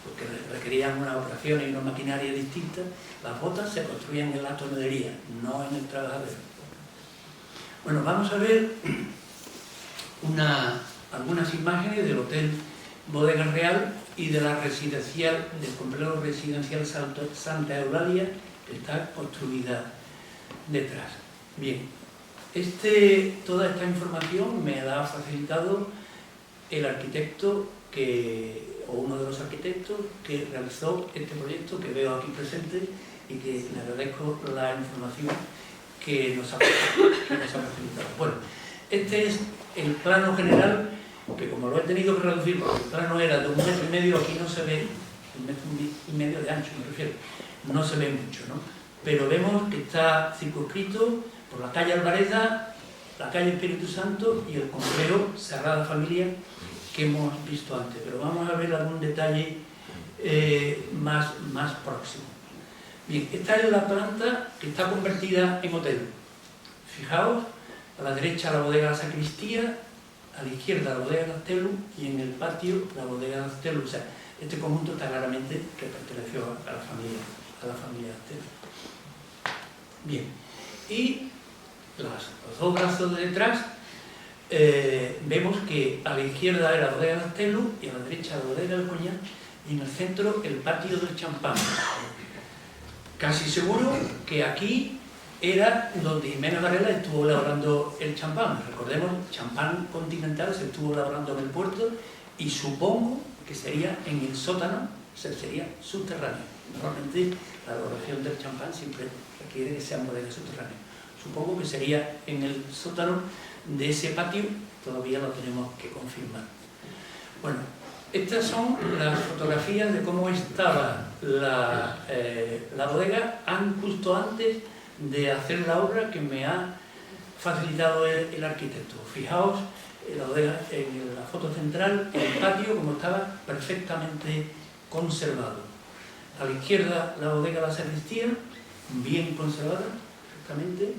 S3: porque requerían unas operaciones y una maquinaria distinta. Las botas se construían en la tonelería, no en el trabajadero. Bueno, vamos a ver algunas imágenes del Hotel Bodega Real y de la residencial, del complejo residencial Santa Eulalia, que está construida detrás. Bien, toda esta información me la ha facilitado el arquitecto o uno de los arquitectos que realizó este proyecto que veo aquí presente y que le agradezco la información que nos ha facilitado. Bueno, este es el plano general, que como lo he tenido que reducir, porque el plano era de 1,5 metros, aquí no se ve, 1,5 metros de ancho me refiero, no se ve mucho, ¿no? Pero vemos que está circunscrito por la calle Alvareza, la calle Espíritu Santo y el complejo Sagrada Familia que hemos visto antes. Pero vamos a ver algún detalle más próximo. Bien, esta es la planta que está convertida en hotel. Fijaos, a la derecha la bodega de la sacristía, a la izquierda la bodega de Astelum y en el patio la bodega de Astelum. O sea, este conjunto está claramente que perteneció a la familia Astelum. Bien, y los dos brazos de detrás vemos que a la izquierda era la bodega de Astelum y a la derecha la bodega del Coñac y en el centro el patio del champán. Casi seguro que aquí era donde Jimena Varela estuvo elaborando el champán. Recordemos, champán continental se estuvo elaborando en el puerto y supongo que sería en el sótano, o sea, sería subterráneo. Normalmente la elaboración del champán siempre requiere que sean bodegas subterráneas. Supongo que sería en el sótano de ese patio, todavía lo tenemos que confirmar. Bueno, estas son las fotografías de cómo estaba la bodega justo antes de hacer la obra que me ha facilitado el arquitecto. Fijaos la bodega, en la foto central, el patio como estaba perfectamente conservado. A la izquierda la bodega de la sacristía, bien conservada, perfectamente.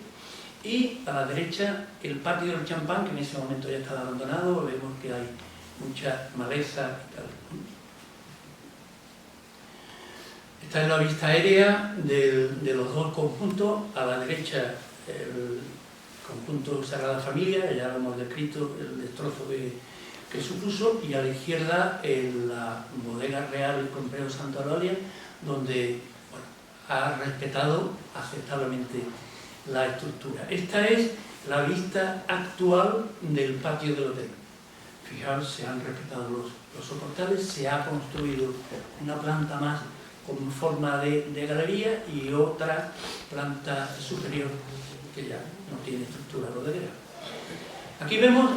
S3: Y a la derecha el patio del champán, que en ese momento ya estaba abandonado, vemos que hay mucha maleza y tal. Esta es la vista aérea de los dos conjuntos. A la derecha el conjunto Sagrada Familia, ya lo hemos descrito, el destrozo que supuso, y a la izquierda la bodega real, el complejo Santa Eulalia, donde ha respetado aceptablemente la estructura. Esta es la vista actual del patio del hotel. Fijaos, se han respetado los soportales, se ha construido una planta más con forma de galería y otra planta superior que ya no tiene estructura bodeguera. Aquí vemos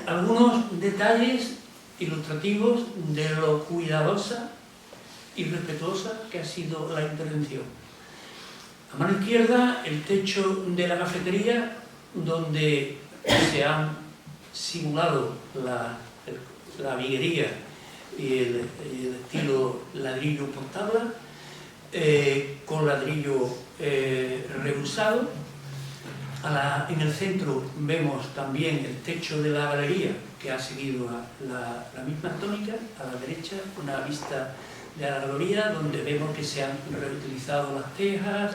S3: algunos detalles ilustrativos de lo cuidadosa y respetuosa que ha sido la intervención. A mano izquierda, el techo de la cafetería, donde se han simulado la viguería y el estilo ladrillo por tabla, con ladrillo reusado. En el centro vemos también el techo de la galería, que ha seguido la misma tónica. A la derecha, una vista de la galería, donde vemos que se han reutilizado las tejas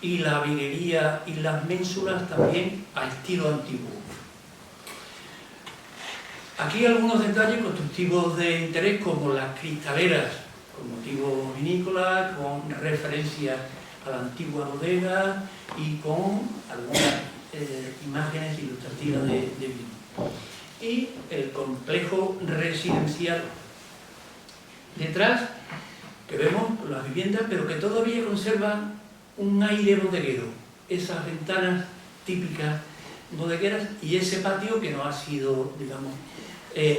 S3: y la viguería y las ménsulas también a estilo antiguo. Aquí algunos detalles constructivos de interés, como las cristaleras con motivo vinícola, con referencia a la antigua bodega y con algunas imágenes ilustrativas de vino. Y el complejo residencial detrás, que vemos las viviendas, pero que todavía conservan un aire bodeguero, esas ventanas típicas bodegueras y ese patio que no ha sido, digamos,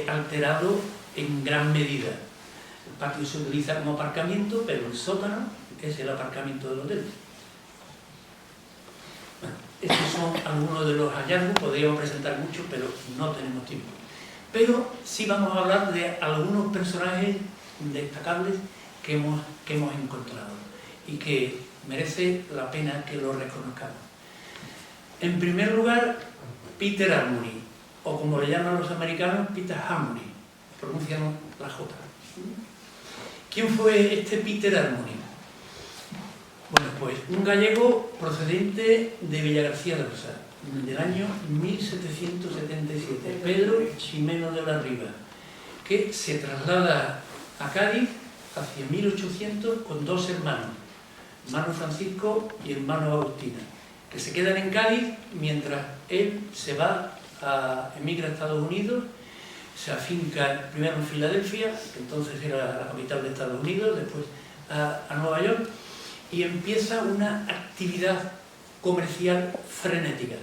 S3: alterado en gran medida. El patio se utiliza como aparcamiento, pero el sótano es el aparcamiento del hotel. Bueno, estos son algunos de los hallazgos, podríamos presentar muchos, pero no tenemos tiempo. Pero sí vamos a hablar de algunos personajes destacables que hemos encontrado y que merece la pena que lo reconozcamos. En primer lugar, Peter Harmony, o como le llaman los americanos, Peter Harmony, pronuncian la J. ¿Quién fue este Peter Harmony? Bueno, pues un gallego procedente de Villagarcía de Rosa, del año 1777, Pedro Ximeno de la Riva, que se traslada a Cádiz hacia 1800 con dos hermanos, hermano Francisco y hermano Agustina, que se quedan en Cádiz mientras él se va emigra a Estados Unidos, se afinca primero en Filadelfia, que entonces era la capital de Estados Unidos, después a Nueva York, y empieza una actividad comercial frenética.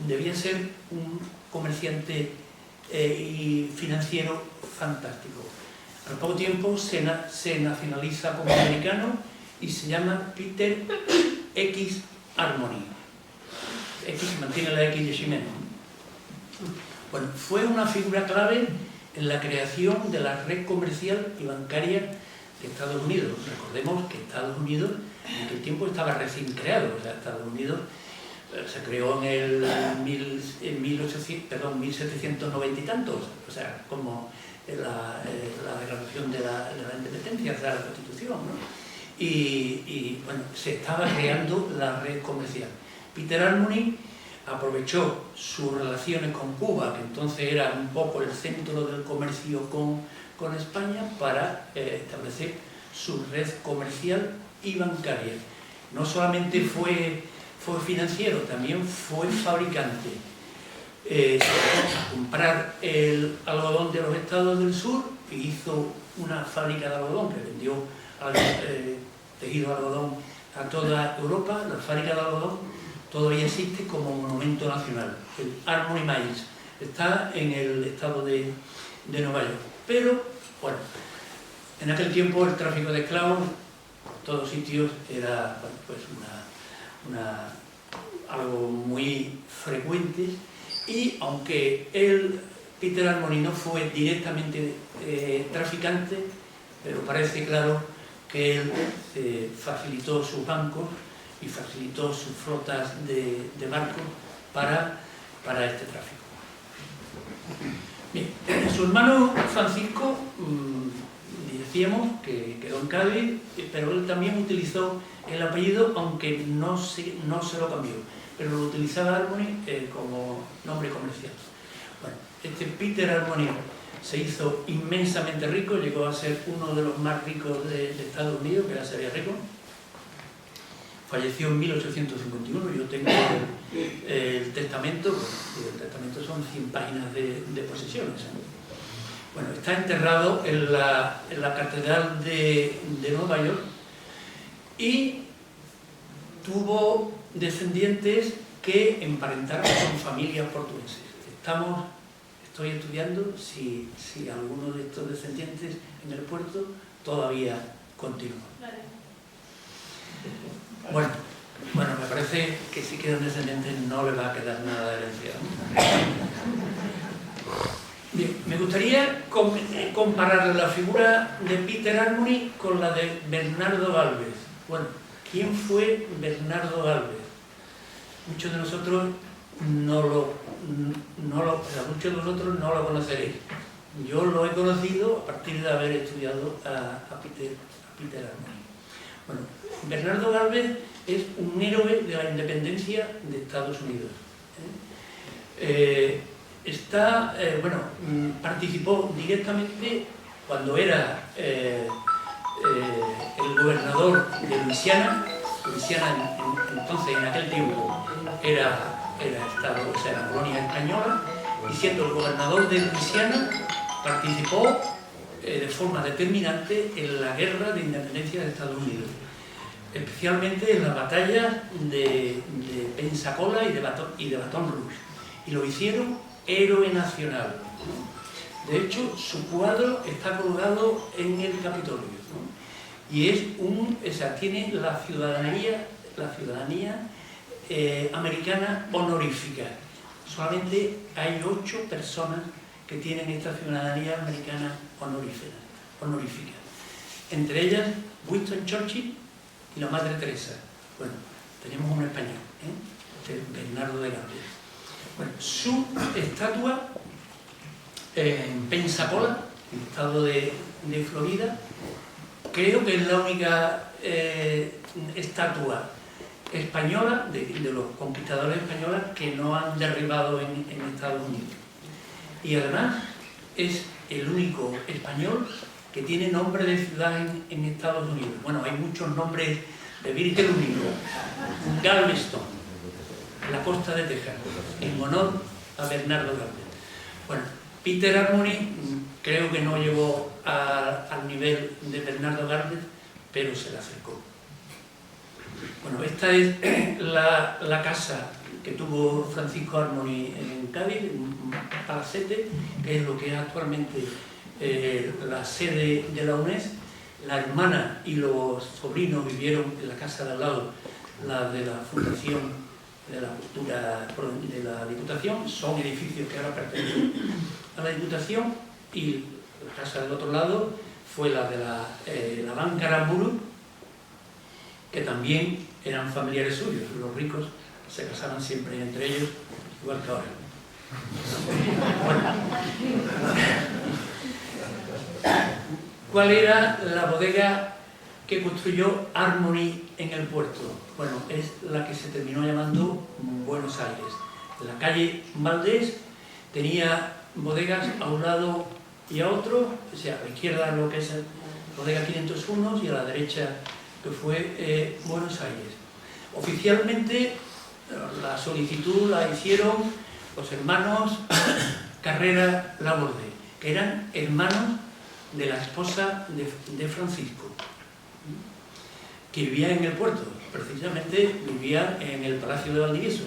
S3: Debía ser un comerciante y financiero fantástico. Al poco tiempo se nacionaliza como americano y se llama Peter X. Harmony. X mantiene la X de Ximeno. Bueno, fue una figura clave en la creación de la red comercial y bancaria de Estados Unidos. Recordemos que Estados Unidos en aquel tiempo estaba recién creado. O sea, Estados Unidos se creó en 1790 y tantos, o sea, como la declaración de la independencia, de la Constitución, ¿no? Y bueno, se estaba creando la red comercial. Peter Harmony aprovechó sus relaciones con Cuba, que entonces era un poco el centro del comercio con España, para establecer su red comercial y bancaria. No solamente fue financiero, también fue fabricante. Comprar el algodón de los estados del sur e hizo una fábrica de algodón que vendió tejido de algodón a toda Europa. La fábrica de algodón todavía existe como monumento nacional, el Harmony Mills, está en el estado de Nueva York. Pero, bueno, en aquel tiempo el tráfico de esclavos en todos sitios era, bueno, pues algo muy frecuente, y aunque Peter Harmony no fue directamente traficante, pero parece claro que él facilitó sus bancos y facilitó sus flotas de barcos para este tráfico. Bien, su hermano Francisco, decíamos que quedó en Cádiz, pero él también utilizó el apellido, aunque no se lo cambió, pero lo utilizaba Harmony como nombre comercial. Bueno, este Peter Harmony se hizo inmensamente rico, llegó a ser uno de los más ricos de Estados Unidos, que era sería rico. Falleció en 1851, yo tengo el testamento, el testamento son 100 páginas de posesiones. Bueno, está enterrado en la Catedral de Nueva York y tuvo descendientes que emparentaron con familias portugueses. Estoy estudiando si alguno de estos descendientes en el puerto todavía continúa. Bueno, me parece que si quedan descendientes no le va a quedar nada de herencia, ¿no? Bien, me gustaría comparar la figura de Peter Harmony con la de Bernardo Gálvez. Bueno, ¿quién fue Bernardo Gálvez? Muchos de nosotros no lo conoceréis. Yo lo he conocido a partir de haber estudiado a Peter Harmony. Bueno, Bernardo Gálvez es un héroe de la independencia de Estados Unidos. Participó directamente cuando era el gobernador de Luisiana. Luisiana entonces, en aquel tiempo, era estado, o sea, colonia española, y siendo el gobernador de Luisiana, participó de forma determinante en la guerra de independencia de Estados Unidos, especialmente en las batallas de Pensacola y de Baton Rouge, y lo hicieron héroe nacional, ¿no? De hecho, su cuadro está colgado en el Capitolio, ¿no? Y tiene la ciudadanía americana honorífica. Solamente hay 8 personas que tienen esta ciudadanía americana honorífica. Entre ellas, Winston Churchill y la Madre Teresa. Bueno, tenemos un español, Bernardo de Gálvez. Bueno, su estatua en Pensacola, en el estado de Florida, creo que es la única estatua española, de los conquistadores españoles, que no han derribado en Estados Unidos. Y además es el único español que tiene nombre de ciudad en Estados Unidos. Bueno, hay muchos nombres de Virgen Único, Galveston, la costa de Texas, en honor a Bernardo Galvez. Bueno, Peter Harmony creo que no llegó al nivel de Bernardo Galvez, pero se le acercó. Bueno, esta es la casa que tuvo Francisco Harmony en Cádiz, un palacete, que es lo que es actualmente la sede de la UNES. La hermana y los sobrinos vivieron en la casa de al lado, la de la Fundación de la Cultura de la Diputación. Son edificios que ahora pertenecen a la Diputación, y la casa del otro lado fue la de la Banca Aramburu, que también eran familiares suyos. Los ricos se casaban siempre entre ellos, igual que ahora. Bueno. ¿Cuál era la bodega que construyó Harmony en el puerto? Bueno, es la que se terminó llamando Buenos Aires. En la calle Valdés tenía bodegas a un lado y a otro, o sea, a la izquierda lo que es bodega 501 y a la derecha que fue Buenos Aires. Oficialmente la solicitud la hicieron los hermanos Carrera Laborde, que eran hermanos de la esposa de Francisco, que vivía en el puerto, precisamente vivía en el Palacio de Valdivieso.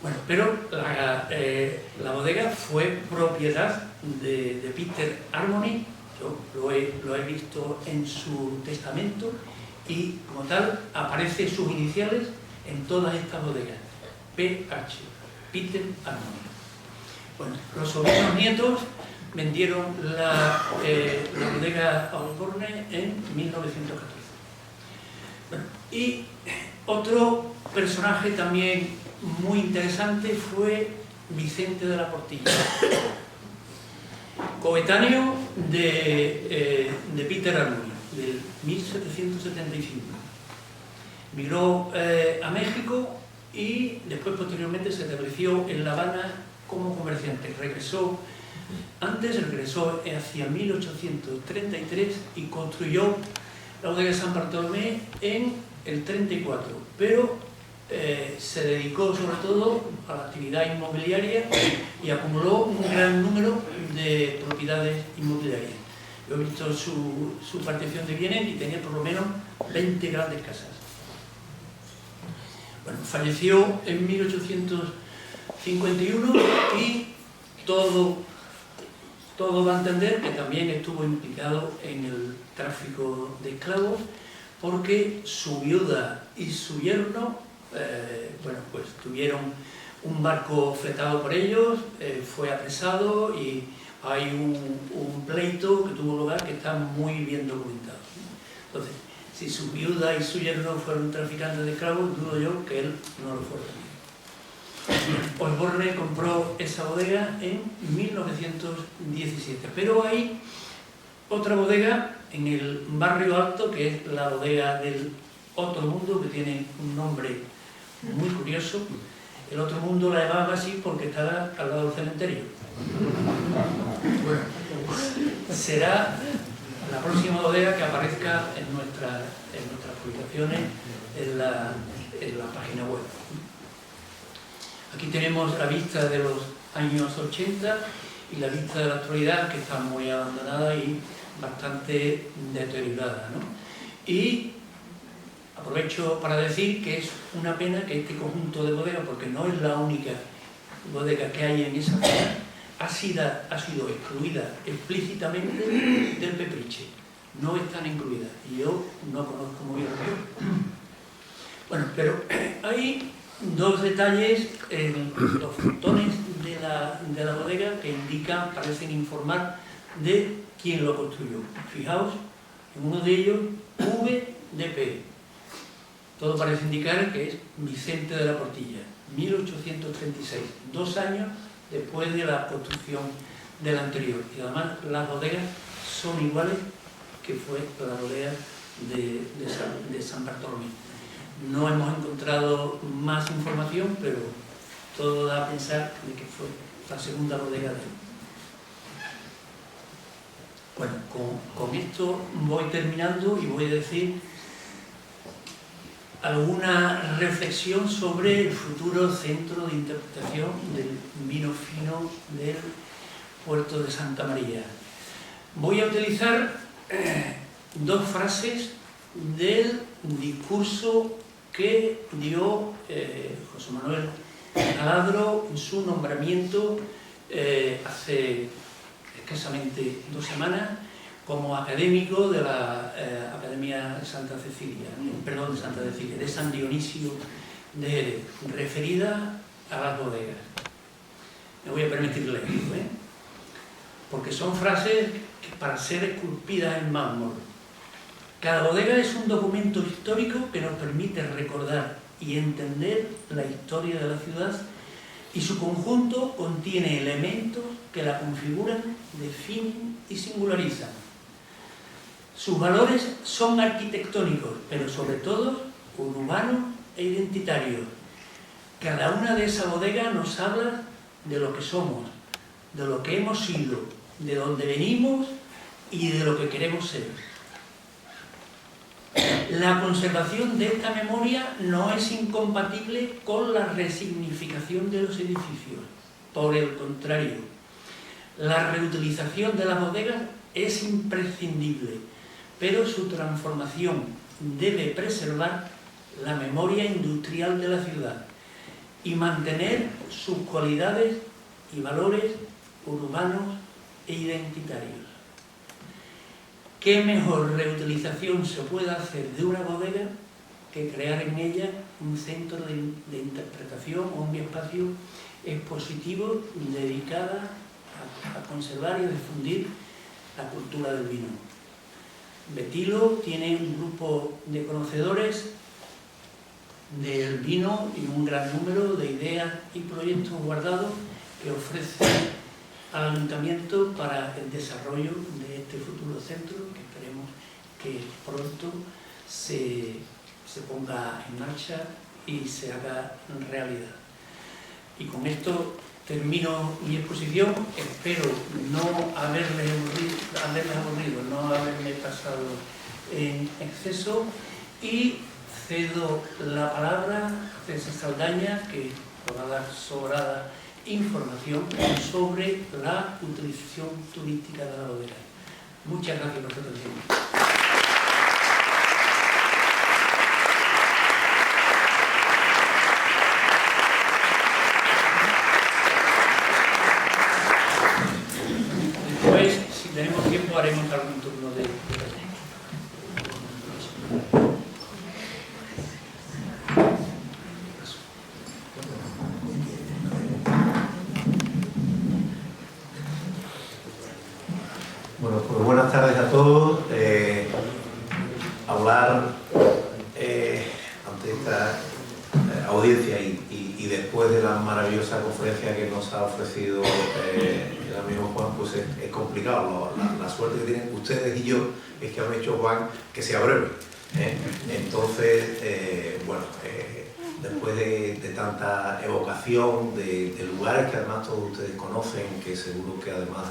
S3: Bueno, pero la bodega fue propiedad de Peter Harmony. Yo lo he visto en su testamento y como tal aparecen sus iniciales en todas estas bodegas, PH, Peter Harmony. Bueno, los sobrinos nietos vendieron la bodega Osborne en 1914. Bueno, y otro personaje también muy interesante fue Vicente de la Portilla, coetáneo de Peter Harmony, del 1775. Migró a México y después posteriormente se estableció en La Habana como comerciante. Regresó hacia 1833 y construyó la bodega de San Bartolomé en el 34, pero se dedicó sobre todo a la actividad inmobiliaria y acumuló un gran número de propiedades inmobiliarias. Yo he visto su partición de bienes y tenía por lo menos 20 grandes casas. Bueno, falleció en 1851 y todo va a entender que también estuvo implicado en el tráfico de esclavos, porque su viuda y su yerno, bueno, pues tuvieron un barco fletado por ellos, fue apresado y hay un pleito que tuvo lugar que está muy bien documentado. Entonces, si su viuda y su yerno fueron traficantes de esclavos, dudo yo que él no lo fuera también. Osborne compró esa bodega en 1917, pero hay otra bodega en el barrio alto, que es la bodega del Otro Mundo, que tiene un nombre muy curioso. El Otro Mundo la llamaban así porque estaba al lado del cementerio. Bueno, será la próxima bodega que aparezca en nuestras publicaciones en la página web. Aquí tenemos la vista de los años 80 y la vista de la actualidad, que está muy abandonada y bastante deteriorada, ¿no? Y aprovecho para decir que es una pena que este conjunto de bodegas, porque no es la única bodega que hay en esa zona, ha sido excluida explícitamente del Pepriche. No están incluidas y yo no conozco muy bien lo que es. Bueno, pero hay dos detalles en los frontones de la bodega que parecen informar de quién lo construyó. Fijaos, en uno de ellos, VDP. Todo parece indicar que es Vicente de la Portilla, 1836, 2 años después de la construcción del anterior. Y además las bodegas son iguales que fue la bodega de San Bartolomé. No hemos encontrado más información, pero todo da a pensar de que fue la segunda bodega de él. Bueno, con esto voy terminando y voy a decir alguna reflexión sobre el futuro centro de interpretación del vino fino del puerto de Santa María. Voy a utilizar dos frases del discurso que dio José Manuel Taladro en su nombramiento hace escasamente 2 semanas como académico de la Academia de Santa Cecilia, de San Dionisio de Jerez, referida a las bodegas. Me voy a permitir leerlo, porque son frases que para ser esculpidas en mármol. Cada bodega es un documento histórico que nos permite recordar y entender la historia de la ciudad, y su conjunto contiene elementos que la configuran, definen y singularizan. Sus valores son arquitectónicos, pero sobre todo urbanos e identitarios. Cada una de esas bodegas nos habla de lo que somos, de lo que hemos sido, de dónde venimos y de lo que queremos ser. La conservación de esta memoria no es incompatible con la resignificación de los edificios. Por el contrario, la reutilización de las bodegas es imprescindible, pero su transformación debe preservar la memoria industrial de la ciudad y mantener sus cualidades y valores urbanos e identitarios. ¿Qué mejor reutilización se puede hacer de una bodega que crear en ella un centro de interpretación o un espacio expositivo dedicado a conservar y a difundir la cultura del vino? Betilo tiene un grupo de conocedores del vino y un gran número de ideas y proyectos guardados que ofrece al Ayuntamiento para el desarrollo de este futuro centro, que esperemos que pronto se ponga en marcha y se haga realidad. Y con esto termino mi exposición. Espero no haberles aburrido, no haberme pasado en exceso, y cedo la palabra a César Saldaña, que va a dar sobrada información sobre la utilización turística de la bodega. Muchas gracias por su atención. Después, si tenemos tiempo, haremos algún turno de
S4: Bueno, pues buenas tardes a todos. Hablar ante esta audiencia y después de la maravillosa conferencia que nos ha ofrecido el amigo Juan, pues es complicado. La suerte que tienen ustedes y yo es que han hecho, Juan, que sea breve. Entonces, bueno, después de tanta evocación de lugares que además todos ustedes conocen, que seguro que además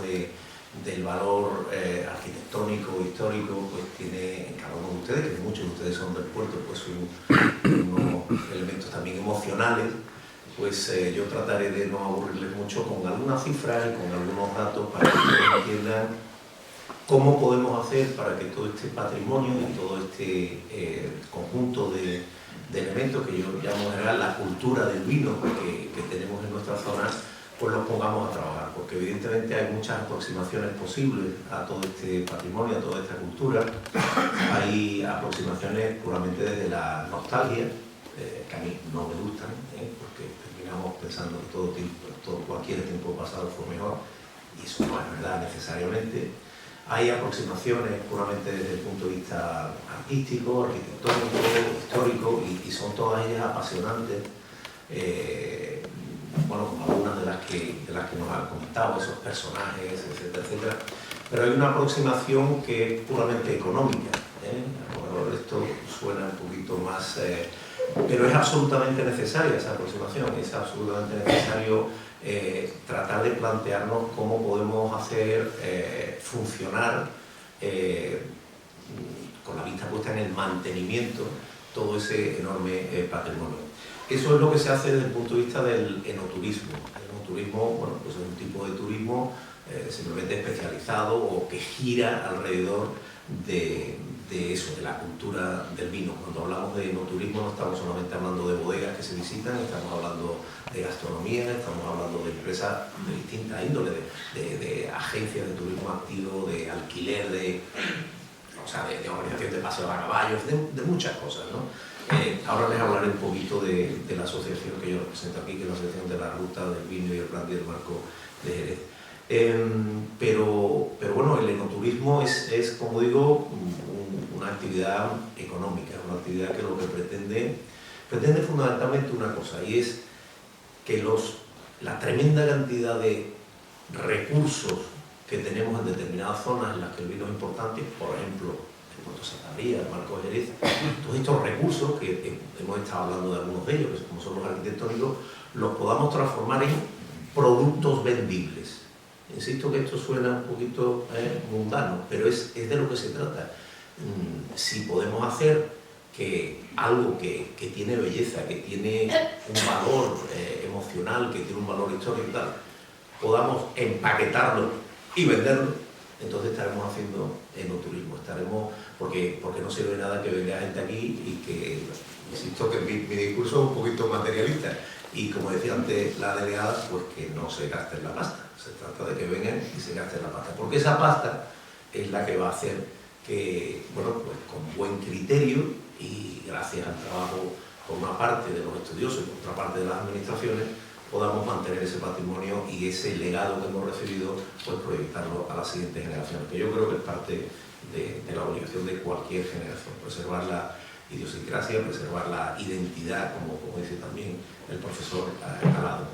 S4: del valor arquitectónico, histórico, pues tiene en cada uno de ustedes, que muchos de ustedes son del puerto, pues unos elementos también emocionales, pues yo trataré de no aburrirles mucho con algunas cifras y con algunos datos para que ustedes entiendan cómo podemos hacer para que todo este patrimonio y todo este conjunto de elementos que yo llamo en general la cultura del vino que tenemos en nuestra zona, pues los pongamos a trabajar, porque evidentemente hay muchas aproximaciones posibles a todo este patrimonio, a toda esta cultura. Hay aproximaciones puramente desde la nostalgia, que a mí no me gustan, porque terminamos pensando que cualquier tiempo pasado fue mejor, y eso no es verdad necesariamente. Hay aproximaciones puramente desde el punto de vista artístico, arquitectónico, histórico, y son todas ellas apasionantes. Bueno, como algunas de las que nos han comentado, esos personajes, etcétera, etcétera. pero hay una aproximación que es puramente económica. A lo mejor esto suena un poquito más... pero es absolutamente necesaria esa aproximación, es absolutamente necesario tratar de plantearnos cómo podemos hacer funcionar, con la vista puesta en el mantenimiento, todo ese enorme patrimonio. Eso es lo que se hace desde el punto de vista del enoturismo. El enoturismo, bueno, pues es un tipo de turismo simplemente especializado o que gira alrededor de eso, de la cultura del vino. Cuando hablamos de enoturismo no estamos solamente hablando de bodegas que se visitan, estamos hablando de gastronomía, estamos hablando de empresas de distintas índoles, de agencias de turismo activo, de alquiler, de organización de paseos a caballos, de muchas cosas, ¿no? Ahora les hablaré un poquito de la asociación que yo represento aquí, que es la Asociación de la Ruta del Vino y el Brandy del Marco de Jerez. Pero bueno, el enoturismo es, como digo, una actividad económica, una actividad que lo que pretende fundamentalmente una cosa, y es que la tremenda cantidad de recursos que tenemos en determinadas zonas en las que el vino es importante, por ejemplo, el Puerto Santa María, el Marco de Jerez, todos estos recursos, que hemos estado hablando de algunos de ellos, como son los arquitectónicos, los podamos transformar en productos vendibles. Insisto que esto suena un poquito mundano, pero es de lo que se trata. Si podemos hacer que algo que tiene belleza, que tiene un valor emocional, que tiene un valor histórico y tal, podamos empaquetarlo y venderlo, entonces estaremos haciendo enoturismo, porque no sirve nada que venga gente aquí y que, insisto que mi discurso es un poquito materialista, y como decía antes la delegada, pues que no se gasten la pasta, se trata de que vengan y se gasten la pasta, porque esa pasta es la que va a hacer que, bueno, pues con buen criterio y gracias al trabajo por una parte de los estudiosos y por otra parte de las administraciones, podamos mantener ese patrimonio y ese legado que hemos recibido, pues proyectarlo a las siguientes generaciones, que yo creo que es parte de la obligación de cualquier generación, preservar la idiosincrasia, preservar la identidad, como dice también el profesor Calado.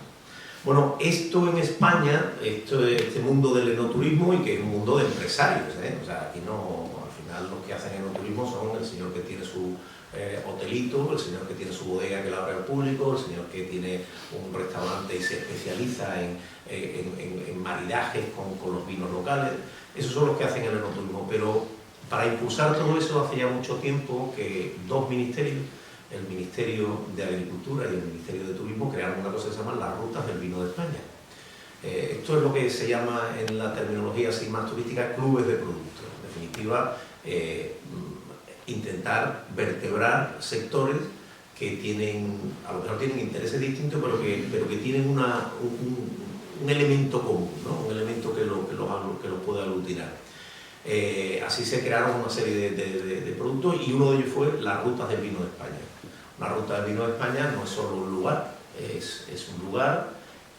S4: Bueno, esto en España, este mundo del enoturismo, y que es un mundo de empresarios, o sea, aquí no, al final los que hacen enoturismo son el señor que tiene su hotelito, el señor que tiene su bodega que la abre al público, el señor que tiene un restaurante y se especializa en maridajes con los vinos locales. Esos son los que hacen el enoturismo, pero para impulsar todo eso hace ya mucho tiempo que dos ministerios, el Ministerio de Agricultura y el Ministerio de Turismo, crearon una cosa que se llama las Rutas del Vino de España. Esto es lo que se llama en la terminología así más turística clubes de productos. En definitiva, intentar vertebrar sectores que tienen, a lo mejor tienen intereses distintos, pero que tienen un elemento común, ¿no? Un elemento que los pueda aglutinar. Así se crearon una serie de productos, y uno de ellos fue las Rutas del Vino de España. Una ruta del vino de España no es solo un lugar, es un lugar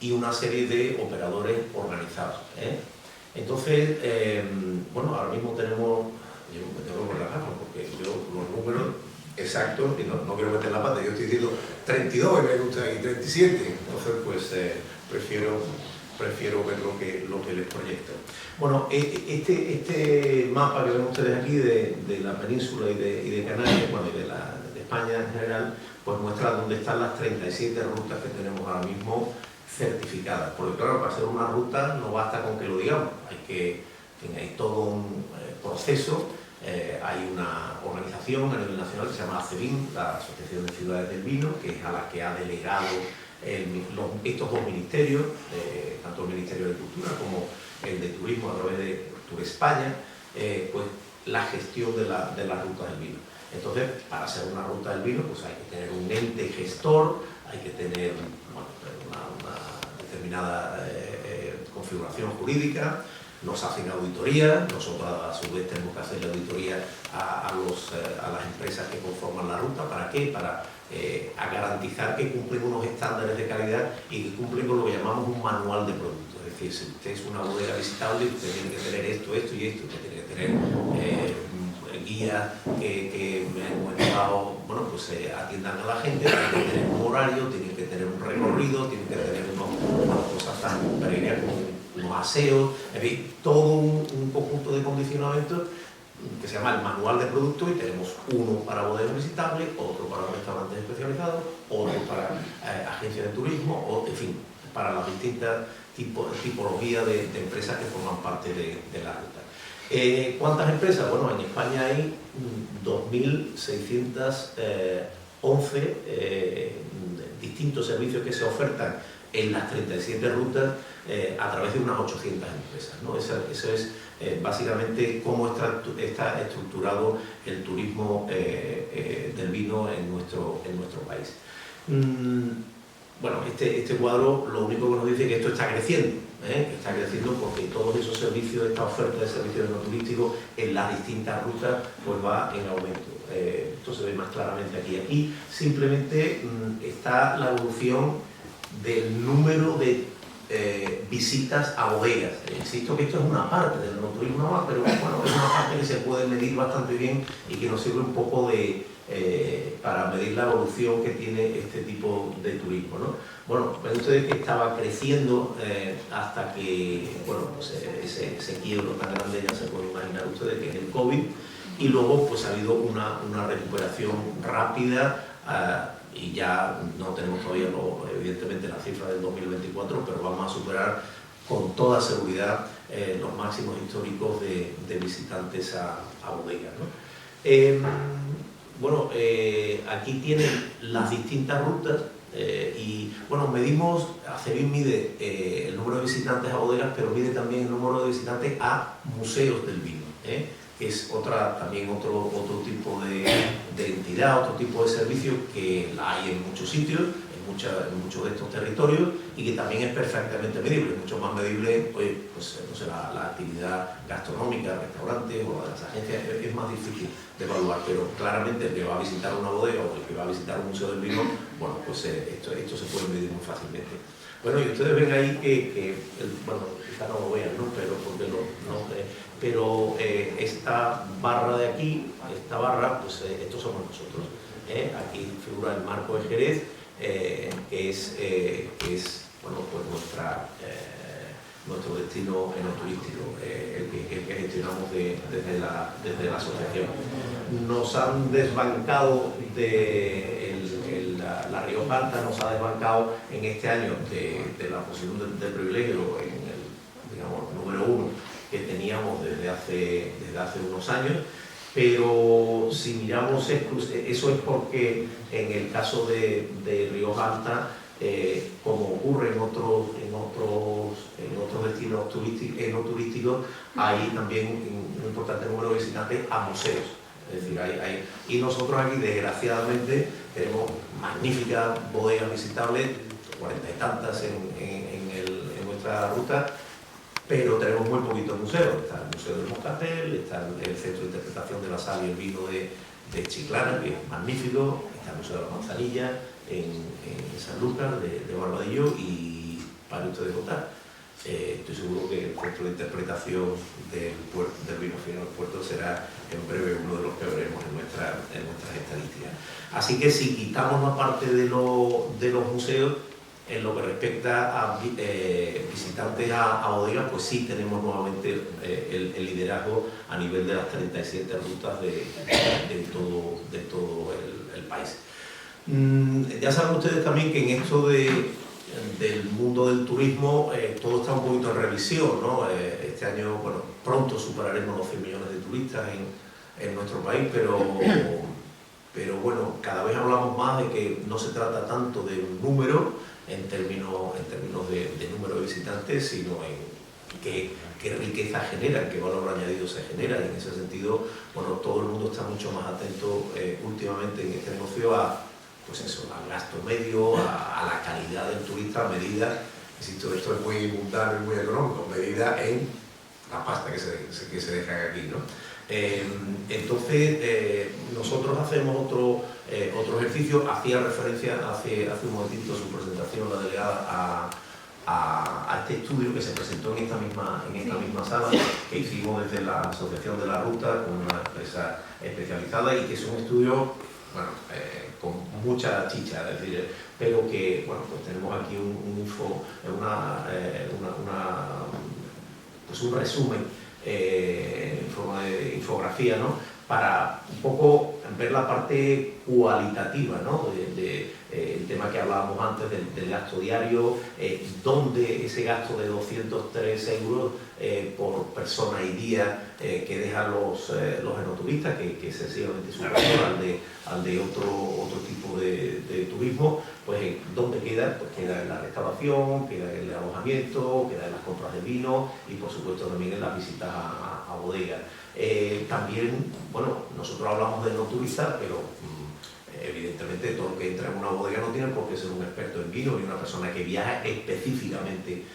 S4: y una serie de operadores organizados. Entonces, bueno, ahora mismo tenemos, yo me tengo que poner las gafas porque yo los números exactos, y no quiero meter la pata, yo estoy diciendo 32 y me gusta aquí 37, entonces pues prefiero ver lo que les proyecto. Bueno, este mapa que ven ustedes aquí de la península y de Canarias, bueno, y de España en general, pues muestra dónde están las 37 rutas que tenemos ahora mismo certificadas. Porque claro, para hacer una ruta no basta con que lo digamos, hay todo un proceso, hay una organización a nivel nacional que se llama ACEVIN, la Asociación de Ciudades del Vino, que es a la que ha delegado estos dos ministerios, tanto el Ministerio de Cultura como el de Turismo a través de Tour España, pues la gestión de las rutas del vino. Entonces, para hacer una ruta del vino, pues hay que tener un ente gestor, hay que tener una determinada configuración jurídica, nos hacen auditoría, nosotros a su vez tenemos que hacer la auditoría a las empresas que conforman la ruta. ¿Para qué? Para garantizar que cumplen unos estándares de calidad y que cumplen con lo que llamamos un manual de productos. Es decir, si usted es una bodega visitable, usted tiene que tener esto y esto, usted tiene que tener guías que en un momento dado, bueno, pues atiendan a la gente, tienen que tener un horario, tienen que tener un recorrido, tienen que tener unas cosas tan previas como unos aseos, en fin, todo un conjunto de condicionamientos que se llama el manual de producto, y tenemos uno para bodegas visitables, otro para restaurantes especializados, otro para agencias de turismo, o, en fin, para las distintas tipologías de empresas que forman parte de la ruta. ¿Cuántas empresas? Bueno, en España hay 2.611 distintos servicios que se ofertan en las 37 rutas a través de unas 800 empresas, ¿no? Eso es básicamente cómo está estructurado el turismo del vino en nuestro país. Bueno, este cuadro lo único que nos dice es que esto está creciendo, está creciendo porque todos esos servicios, esta oferta de servicios no turísticos en las distintas rutas, pues va en aumento. Esto se ve más claramente aquí. Aquí simplemente está la evolución del número de visitas a bodegas. Insisto que esto es una parte del enoturismo, pero bueno, es una parte que se puede medir bastante bien y que nos sirve un poco para medir la evolución que tiene este tipo de turismo, ¿no? Bueno, ven ustedes que estaba creciendo hasta que, bueno, pues ese quiebro tan grande, ya se pueden imaginar ustedes, que es el COVID, y luego pues ha habido una recuperación rápida. Y ya no tenemos todavía, evidentemente, la cifra del 2024, pero vamos a superar con toda seguridad los máximos históricos de visitantes a bodegas, ¿no? Bueno, aquí tienen las distintas rutas y, bueno, medimos, Acevín mide el número de visitantes a bodegas, pero mide también el número de visitantes a museos del vino, que es también otro tipo de entidad, otro tipo de servicio que la hay en muchos sitios, en muchos de estos territorios, y que también es perfectamente medible, mucho más medible, pues no sé, la actividad gastronómica, restaurantes o las agencias, es más difícil de evaluar, pero claramente el que va a visitar una bodega o el que va a visitar un museo del vino, bueno, pues esto se puede medir muy fácilmente. Bueno, y ustedes ven ahí bueno, quizá no lo vean, ¿no? Pero esta barra de aquí, pues estos somos nosotros. Aquí figura el marco de Jerez, que es bueno, pues nuestro destino enoturístico, el que gestionamos desde la asociación. Nos han desbancado la Rioja Alta, nos ha desbancado en este año de la posición del privilegio en el, digamos, número 1 que teníamos desde hace unos años, pero si miramos eso es porque en el caso de Rioja Alta, como ocurre en otros destinos enoturísticos, hay también un importante número de visitantes a museos. Es decir, y nosotros aquí, desgraciadamente, tenemos magníficas bodegas visitables, 40 y tantas en nuestra ruta, pero tenemos muy poquitos museos. Está el Museo del Moscatel, está el Centro de Interpretación de la Sal y el Vino de Chiclana, que es magnífico, está el Museo de la Manzanilla en Sanlúcar de Barbadillo, y para ustedes contar. Estoy seguro que el Centro de Interpretación del Vino Fino del Puerto será en breve uno de los que veremos en nuestras estadísticas. Así que si quitamos la parte de los museos, en lo que respecta a visitantes a bodegas, pues sí tenemos nuevamente el liderazgo a nivel de las 37 rutas de todo el país. Ya saben ustedes también que en esto del mundo del turismo todo está un poquito en revisión, ¿no? Este año, bueno, pronto superaremos los 100 millones de turistas en nuestro país, pero bueno, cada vez hablamos más de que no se trata tanto de un número en términos de número de visitantes, sino en qué riqueza generan, qué valor añadido se genera, y en ese sentido, bueno, todo el mundo está mucho más atento últimamente en este negocio pues eso, al gasto medio, a la calidad del turista, medida, insisto, esto es muy mundano y muy económico, medida en la pasta que se deja aquí, ¿no? Entonces, nosotros hacemos otro ejercicio. Hacía referencia hace un momentito su presentación, la delegada, a este estudio que se presentó en esta misma sala, que hicimos desde la Asociación de la Ruta con una empresa especializada, y que es un estudio bueno, con mucha chicha, es decir, pero que, bueno, pues tenemos aquí pues un resumen en forma de infografía, ¿no? Para un poco ver la parte cualitativa, ¿no? El tema que hablábamos antes del gasto diario, donde ese gasto de 203 euros por persona y día que dejan los enoturistas, que es sencillamente superior al de otro tipo de turismo, pues ¿dónde queda? Pues queda en la restauración, queda en el alojamiento, queda en las compras de vino y por supuesto también en las visitas a bodegas. También, bueno, nosotros hablamos de no turistas, pero evidentemente todo lo que entra en una bodega no tiene por qué ser un experto en vino ni una persona que viaja específicamente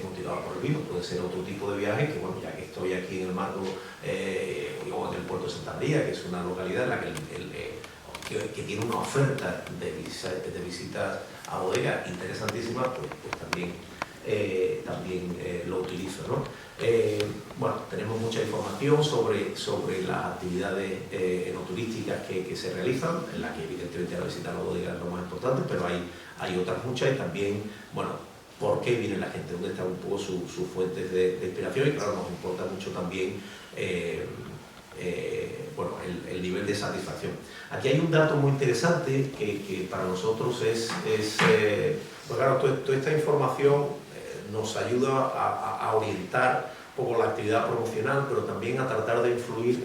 S4: motivada por el vino. Puede ser otro tipo de viaje que, bueno, ya que estoy aquí en el marco o en el puerto de Santa María, que es una localidad en la que tiene una oferta de visitas a bodegas interesantísima, pues también lo utilizo, ¿no? Bueno, tenemos mucha información sobre las actividades enoturísticas que se realizan, en las que evidentemente la visita a la bodega es lo más importante, pero hay otras muchas y también, bueno, por qué viene la gente, dónde están un poco sus fuentes de inspiración y claro, nos importa mucho también bueno, el nivel de satisfacción. Aquí hay un dato muy interesante que para nosotros es pues claro, toda esta información nos ayuda a orientar un poco la actividad promocional, pero también a tratar de influir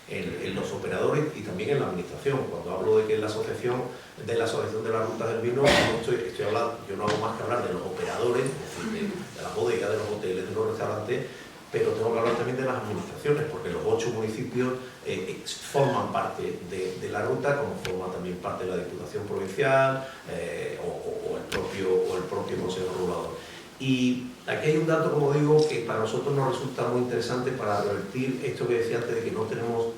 S4: en los operadores y también en la administración. Cuando hablo de que la asociación de las rutas del vino, estoy hablando, yo no hago más que hablar de los operadores, es decir, de las bodegas, de los hoteles, de los restaurantes, pero tengo que hablar también de las administraciones, porque los 8 municipios forman parte de la ruta, como forma también parte de la Diputación Provincial o el propio Consejo Regulador. Y aquí hay un dato, como digo, que para nosotros nos resulta muy interesante para revertir esto que decía antes de que no tenemos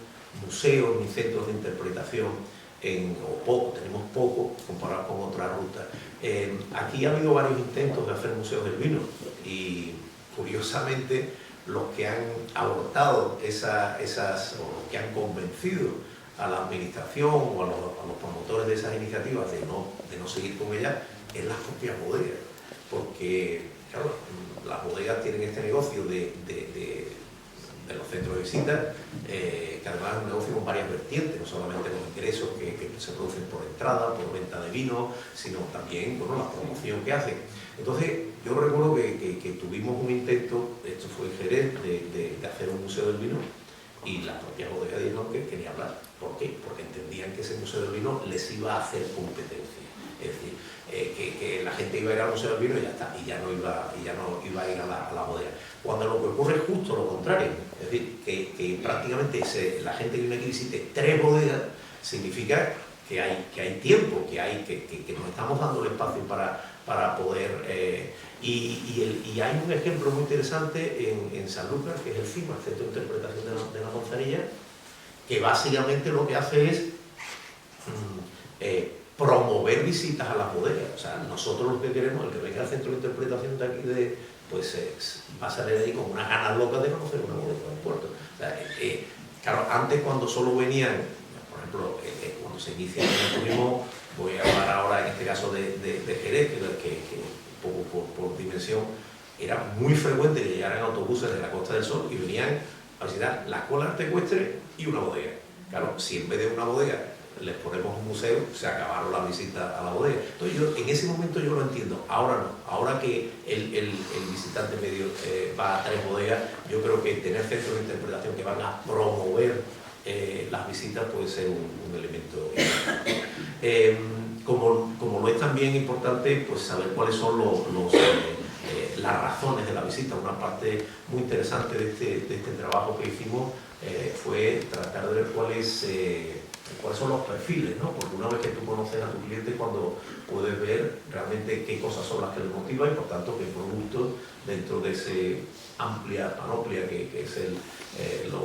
S4: museos ni centros de interpretación, tenemos poco comparado con otras rutas. Aquí ha habido varios intentos de hacer museos del vino y, curiosamente, los que han abortado o los que han convencido a la administración o a los promotores de esas iniciativas de no seguir con ellas es las propias bodegas. Porque, claro, las bodegas tienen este negocio de los centros de visita, que además es un negocio con varias vertientes, no solamente los ingresos que se producen por entrada, por venta de vino, sino también, bueno, la promoción que hacen. Entonces, yo recuerdo que tuvimos un intento, esto fue en Jerez, de hacer un museo del vino, y las propias bodegas dijeron que querían hablar. ¿Por qué? Porque entendían que ese museo del vino les iba a hacer competencia. Es decir, que la gente iba a ir al Museo del Vino y ya está, y ya no iba a ir a la bodega. Cuando lo que ocurre es justo lo contrario, es decir, que prácticamente la gente que viene aquí visite 3 bodegas, significa que hay tiempo, que nos estamos dando el espacio para poder... Y hay un ejemplo muy interesante en Sanlúcar, que es el CIMA, el Centro de Interpretación de la Manzanilla, que básicamente lo que hace es promover visitas a las bodegas. O sea, nosotros lo que queremos, el que venga al centro de interpretación de aquí, pues va a salir de ahí con unas ganas locas de conocer una bodega del puerto. O sea, claro, antes cuando solo venían, por ejemplo, cuando se inicia el turismo, voy a hablar ahora en este caso de Jerez, que un poco por dimensión, era muy frecuente que llegaran autobuses de la Costa del Sol y venían a visitar la Escuela de Arte Ecuestre y una bodega. Claro, si en vez de una bodega les ponemos un museo, se acabaron las visitas a la bodega. Entonces en ese momento yo lo entiendo, ahora no. Ahora que el visitante medio va a 3 bodegas, yo creo que tener centros de interpretación que van a promover las visitas puede ser un elemento importante. Como lo es también importante, pues saber cuáles son las razones de la visita. Una parte muy interesante de este trabajo que hicimos fue tratar de ver cuáles son los perfiles, ¿no? Porque una vez que tú conoces a tu cliente, cuando puedes ver realmente qué cosas son las que le motivan y por tanto qué productos dentro de ese amplia panoplia que es los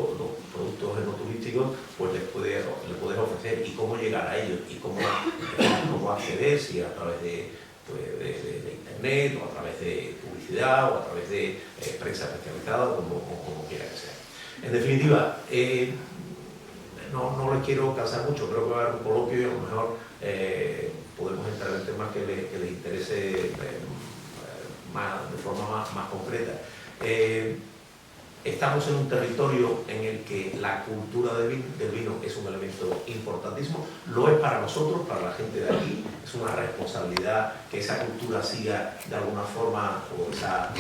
S4: productos enoturísticos, pues le puedes ofrecer y cómo llegar a ellos y cómo acceder, si a través de internet o a través de publicidad o a través de prensa especializada o como quiera que sea. En definitiva, no les quiero cansar mucho, creo que va a haber un coloquio y a lo mejor podemos entrar en temas que les interese de forma más concreta. Estamos en un territorio en el que la cultura del vino es un elemento importantísimo, lo es para nosotros, para la gente de aquí, es una responsabilidad que esa cultura siga de alguna forma, o esa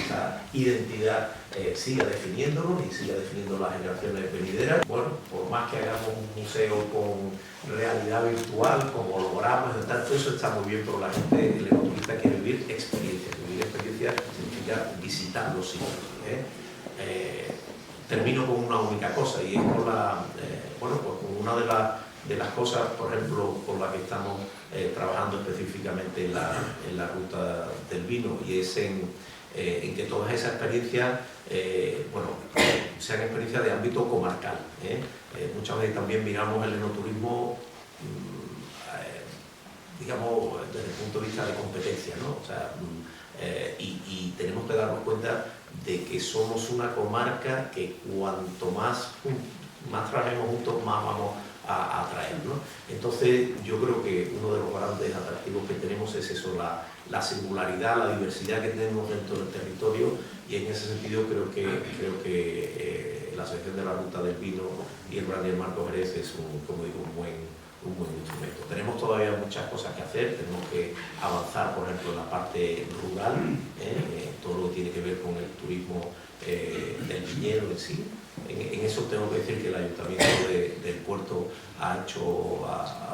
S4: identidad siga definiéndonos y siga definiendo las generaciones venideras. Bueno, por más que hagamos un museo con realidad virtual, con hologramas y tal, todo eso está muy bien, pero la gente, el ecoturista quiere vivir experiencias. Vivir experiencias significa visitar los sitios. Termino con una única cosa y es con con una de las cosas, por ejemplo, con la que estamos trabajando específicamente en la ruta del vino, y es en que todas esas experiencias sean experiencias de ámbito comarcal. Muchas veces también miramos el enoturismo digamos desde el punto de vista de competencia, ¿no? O sea, y tenemos que darnos cuenta de que somos una comarca que cuanto más trabajemos juntos, más vamos a atraer, ¿no? Entonces yo creo que uno de los grandes atractivos que tenemos es eso, la singularidad, la diversidad que tenemos dentro del territorio, y en ese sentido creo que la Asociación de la Ruta del Vino y el Brandy del Marco Jerez es como digo, un buen instrumento. Tenemos todavía muchas cosas que hacer, tenemos que avanzar, por ejemplo, en la parte rural, todo lo que tiene que ver con el turismo del viñedo en sí. En eso tengo que decir que el Ayuntamiento del Puerto ha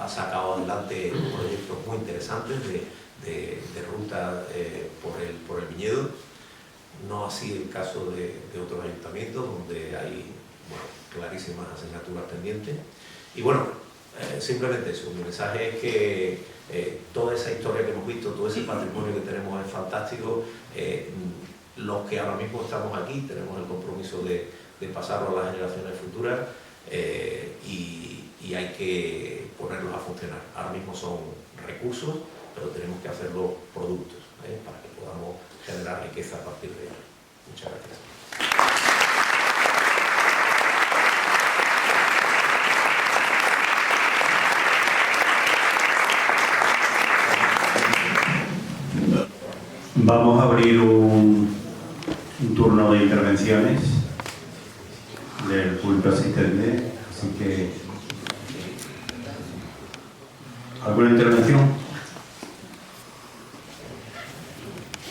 S4: sacado adelante proyectos muy interesantes de ruta por el viñedo. No así el caso de otros ayuntamientos, donde hay clarísimas asignaturas pendientes. Y bueno, simplemente eso, mi mensaje es que toda esa historia que hemos visto, todo ese patrimonio que tenemos es fantástico. Los que ahora mismo estamos aquí tenemos el compromiso de pasarlo a las generaciones futuras y hay que ponerlos a funcionar. Ahora mismo son recursos, pero tenemos que hacerlos productos para que podamos generar riqueza a partir de ellos. Muchas gracias.
S1: Vamos a abrir un turno de intervenciones del público asistente, así que ¿alguna intervención?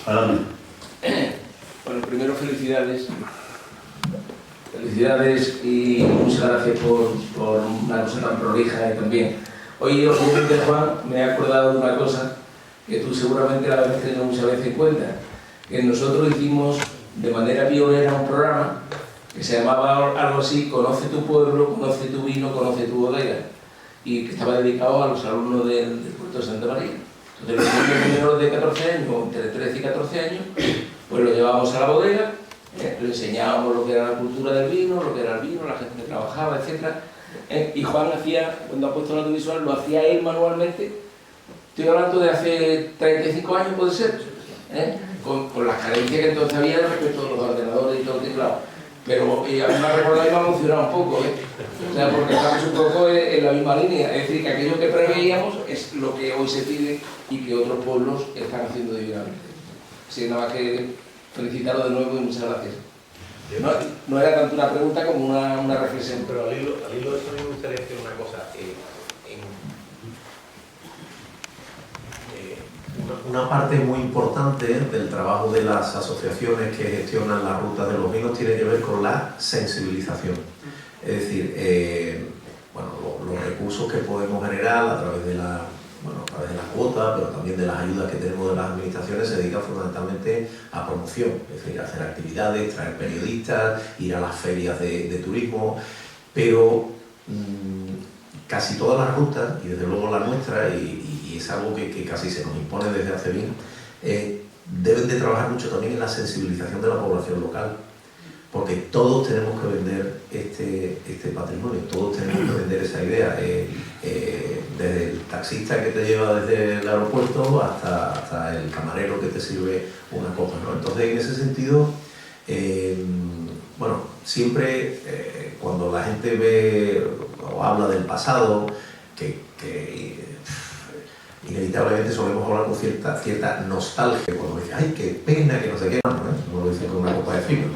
S1: Adelante.
S5: Bueno, primero felicidades y muchas gracias por una cosa tan prolija y también. Hoy, oyéndote, Juan, me he acordado de una cosa que tú seguramente la habéis tenido muchas veces en cuenta, que nosotros hicimos de manera pionera un programa que se llamaba algo así, Conoce tu pueblo, conoce tu vino, conoce tu bodega, y que estaba dedicado a los alumnos del Puerto de Santa María. Entonces los niños menores de 14 años, entre 13 y 14 años, pues lo llevábamos a la bodega, le enseñábamos lo que era la cultura del vino, lo que era el vino, la gente que trabajaba, etc. Y Juan hacía, cuando ha puesto el audiovisual, lo hacía él manualmente. Estoy hablando de hace 35 años, puede ser, con las carencias que entonces había respecto a los ordenadores y todo el teclado. Pero a mí me ha recordado y me ha emocionado un poco, O sea, porque estamos un poco en la misma línea. Es decir, que aquello que preveíamos es lo que hoy se pide y que otros pueblos están haciendo divinamente. Así que nada más que felicitaros de nuevo y muchas gracias. No era tanto una pregunta como una reflexión.
S4: Pero al hilo de eso me gustaría decir una cosa. Una parte muy importante del trabajo de las asociaciones que gestionan la ruta de los vinos tiene que ver con la sensibilización. Es decir, los recursos que podemos generar a través de la cuota, pero también de las ayudas que tenemos de las administraciones, se dedican fundamentalmente a promoción, es decir, a hacer actividades, traer periodistas, ir a las ferias de turismo, pero casi todas las rutas, y desde luego la nuestra, y es algo que casi se nos impone desde hace bien, deben de trabajar mucho también en la sensibilización de la población local, porque todos tenemos que vender este patrimonio, todos tenemos que vender esa idea, desde el taxista que te lleva desde el aeropuerto hasta el camarero que te sirve una copa, ¿no? Entonces, en ese sentido, siempre cuando la gente ve cuando habla del pasado, que inevitablemente solemos hablar con cierta nostalgia, cuando dice, ay, qué pena, que no sé qué, como lo dice con una copa de vino,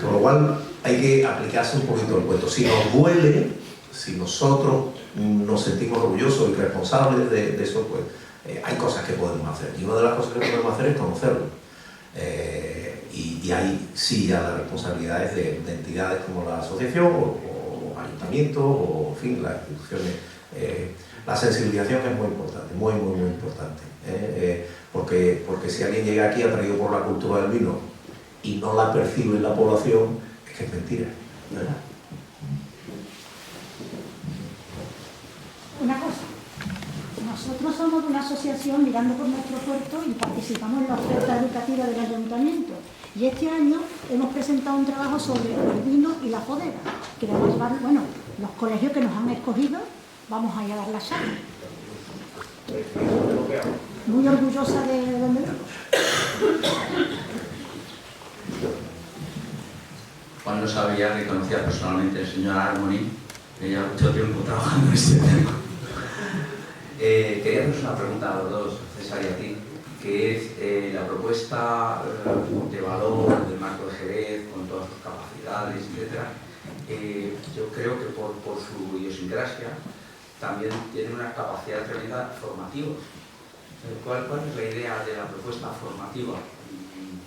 S4: Con lo cual hay que aplicarse un poquito el cuento. Si nos duele, si nosotros nos sentimos orgullosos y responsables de eso, pues hay cosas que podemos hacer. Y una de las cosas que podemos hacer es conocerlo. Y ahí sí ya las responsabilidades de entidades como la asociación o ayuntamientos o, en fin, las instituciones. La sensibilización es muy importante, muy importante. Porque si alguien llega aquí atraído por la cultura del vino y no la percibe en la población, es que es mentira, ¿verdad?
S6: Una cosa, nosotros somos de una asociación mirando por nuestro puerto y participamos en la oferta educativa del ayuntamiento. Y este año hemos presentado un trabajo sobre el vino y la bodega, que vamos a llevar, bueno, los colegios que nos han escogido, vamos a ir a dar la charla. Muy orgullosa de donde venimos.
S7: Juan no sabía que conocía personalmente al señor Armoni, que lleva mucho tiempo trabajando en este tema. Quería haceros una pregunta a los dos, César y a ti, que es la propuesta de valor del Marco de Jerez, con todas sus capacidades, etc. Yo creo que por su idiosincrasia también tiene una capacidad tremenda formativa. ¿Cuál es la idea de la propuesta formativa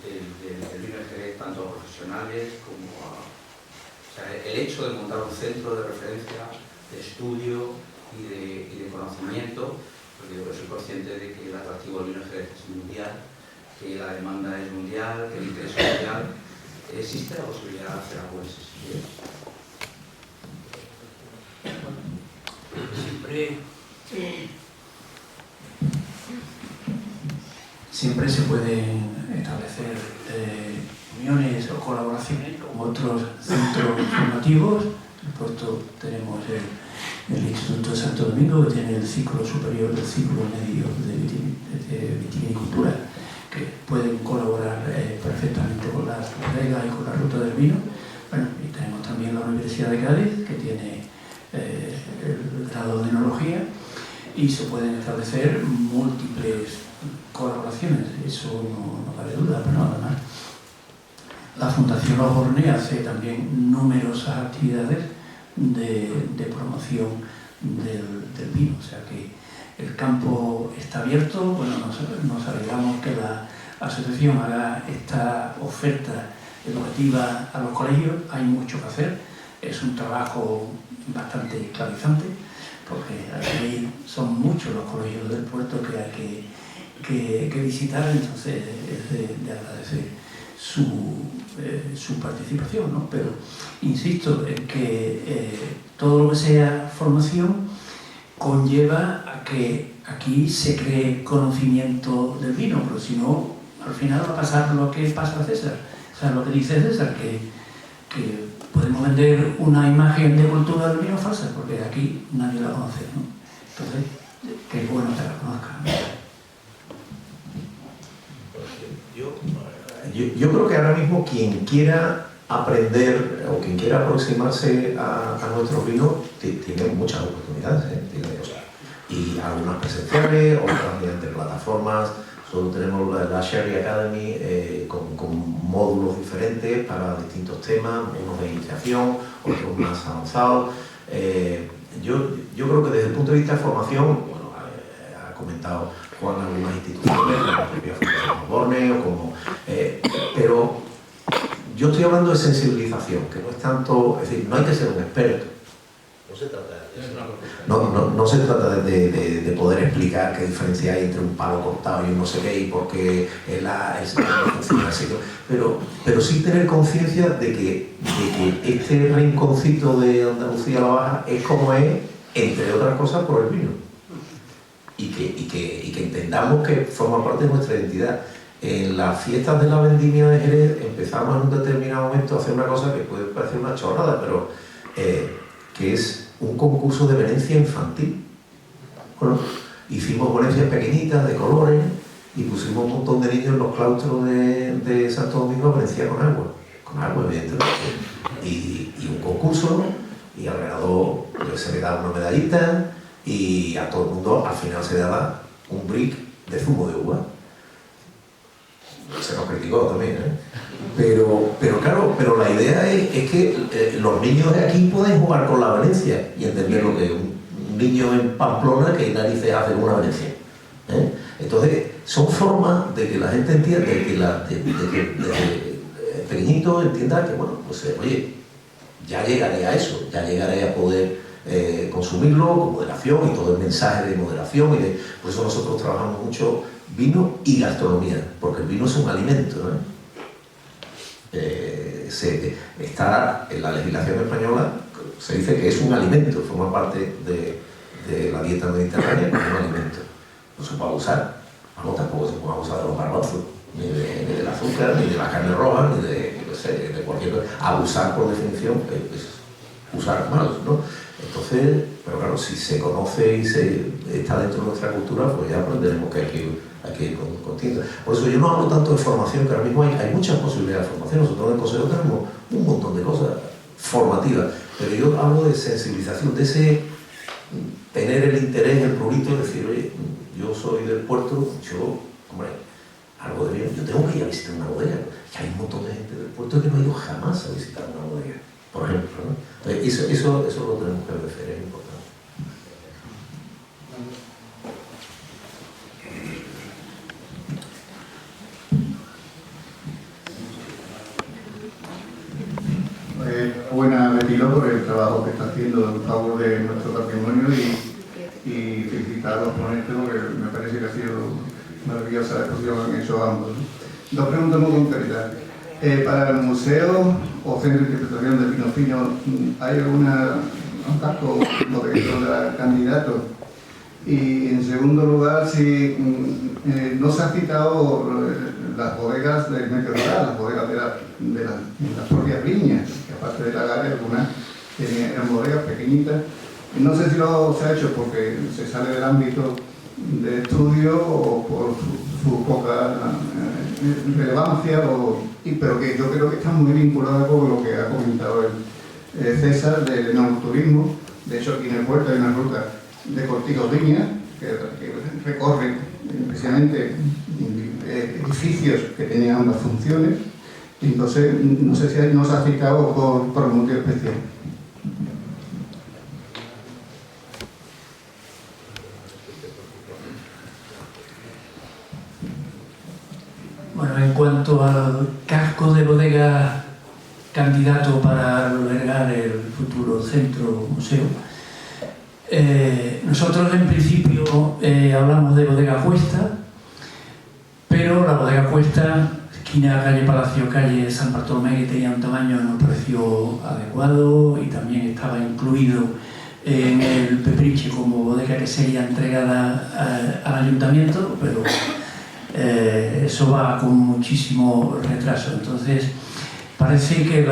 S7: del vino de Jerez, tanto a profesionales como a... O sea, el hecho de montar un centro de referencia, de estudio y de conocimiento, porque yo soy consciente de que el atractivo del vino de Jerez es mundial, que la demanda es mundial, que el interés es mundial. ¿Existe la posibilidad de hacer algo en ese sentido?
S3: Siempre se pueden establecer uniones o colaboraciones con otros centros formativos. En el puerto tenemos el Instituto de Santo Domingo, que tiene el ciclo superior del ciclo medio de vitivinicultura, que pueden colaborar perfectamente con las bodegas y con la ruta del vino. Bueno, y tenemos también la Universidad de Cádiz, que tiene el grado de enología, y se pueden establecer múltiples colaboraciones, eso no cabe duda, pero además la Fundación Los Bornes hace también numerosas actividades de promoción del vino, o sea que el campo está abierto. Bueno, nos alegramos que la asociación haga esta oferta educativa a los colegios. Hay mucho que hacer, es un trabajo bastante esclavizante, porque aquí son muchos los colegios del puerto que hay que visitar, entonces es de agradecer su participación, ¿no? Pero insisto en que todo lo que sea formación conlleva a que aquí se cree conocimiento del vino, pero si no, al final va a pasar lo que pasa a César, o sea, lo que dice César, que podemos vender una imagen de cultura del vino falsa, porque aquí nadie la conoce, ¿no? Entonces, que es bueno que la conozcan, ¿no?
S4: Yo creo que ahora mismo quien quiera aprender o quien quiera aproximarse a nuestros vinos tiene muchas oportunidades, y algunas presenciales, otras mediante plataformas. Solo tenemos la Sherry Academy con módulos diferentes para distintos temas, unos de iniciación, otros más avanzados. Yo creo que desde el punto de vista de formación, bueno, ha comentado Juan algunas instituciones, como la propia Fundación Los Bornes, pero yo estoy hablando de sensibilización, que no es tanto, es decir, no hay que ser un experto. No se trata de eso. No se trata de poder explicar qué diferencia hay entre un palo cortado y un no sé qué y por qué el sistema funciona así. Pero sí tener conciencia de que este rinconcito de Andalucía la Baja es como es, entre otras cosas, por el vino. Y que entendamos que forma parte de nuestra identidad. En las fiestas de la vendimia de Jerez empezamos en un determinado momento a hacer una cosa que puede parecer una chorrada, pero que es un concurso de venencia infantil. Bueno, hicimos venencias pequeñitas de colores y pusimos un montón de niños en los claustros de Santo Domingo a venenciar con agua evidentemente, y un concurso, y al ganador se le da una medallita y a todo el mundo al final se le da un brick de zumo de uva. Se nos criticó también, ¿eh? Pero claro, pero la idea es que los niños de aquí pueden jugar con la Valencia y entender lo que es un niño en Pamplona que narices hace una Valencia, ¿eh? Entonces, son formas de que la gente entienda, de que desde pequeñito entienda que, bueno, pues oye, ya llegaré a eso, ya llegaré a poder consumirlo con moderación y todo el mensaje de moderación. Por eso nosotros trabajamos mucho vino y gastronomía, porque el vino es un alimento, ¿no? Está en la legislación española, se dice que es un alimento, forma parte de la dieta mediterránea como un alimento. No se puede abusar, vamos, tampoco se puede abusar de los garbanzos, ni del azúcar, ni de la carne roja, ni de cualquier cosa. Abusar por definición es usar mal, ¿no? Entonces, pero claro, si se conoce y está dentro de nuestra cultura, pues ya aprenderemos que hay que ir con tinta. Por eso yo no hablo tanto de formación, que ahora mismo hay muchas posibilidades de formación. Nosotros en el Consejo tenemos un montón de cosas formativas, pero yo hablo de sensibilización, de ese tener el interés, el prurito, de decir, oye, yo soy del puerto, hombre, algo de bien, yo tengo que ir a visitar una bodega, que hay un montón de gente del puerto que no ha ido jamás a visitar una bodega, por ejemplo, ¿no? Entonces, eso lo tenemos que ver, es importante.
S8: Buena, Betilo, por el trabajo que está haciendo en favor de nuestro patrimonio y felicitar a los ponentes porque me parece que ha sido maravillosa la exposición que han hecho ambos, ¿no? Dos preguntas muy concretas. Para el museo o centro de interpretación de vino fino, ¿hay algún casco bodeguero de candidato? Y en segundo lugar, si no se han citado las bodegas del medio rural, las bodegas de las propias viñas, que aparte de la gare, algunas eran bodegas pequeñitas. No sé si se ha hecho porque se sale del ámbito de estudio o por su poca relevancia, pero que yo creo que está muy vinculada con lo que ha comentado el César del enoturismo. De hecho, aquí en el puerto hay una ruta de Cortijo Viña que recorre precisamente edificios que tenían ambas funciones. Entonces, no sé si no se ha citado por un motivo especial.
S3: Bueno, en cuanto al casco de bodega candidato para albergar el futuro centro museo, nosotros en principio hablamos de bodega Cuesta, pero la bodega Cuesta, esquina calle Palacio, calle San Bartolomé, que tenía un tamaño que nos pareció adecuado y también estaba incluido en el Pepriche como bodega que sería entregada al ayuntamiento, pero eso va con muchísimo retraso. Entonces parece que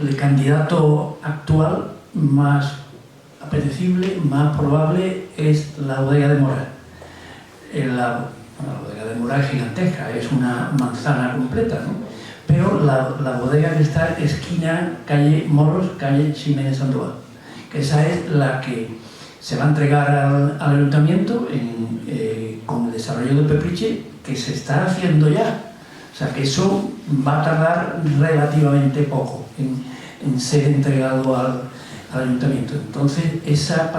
S3: el candidato actual más apetecible, más probable, es la bodega de Mora. La bodega de Mora es gigantesca, es una manzana completa, ¿no? Pero la bodega que está esquina calle Moros, calle Ximénez Sandoval, que esa es la que se va a entregar al ayuntamiento con el desarrollo del Pepriche, que se está haciendo ya. O sea que eso va a tardar relativamente poco en ser entregado al ayuntamiento. Entonces esa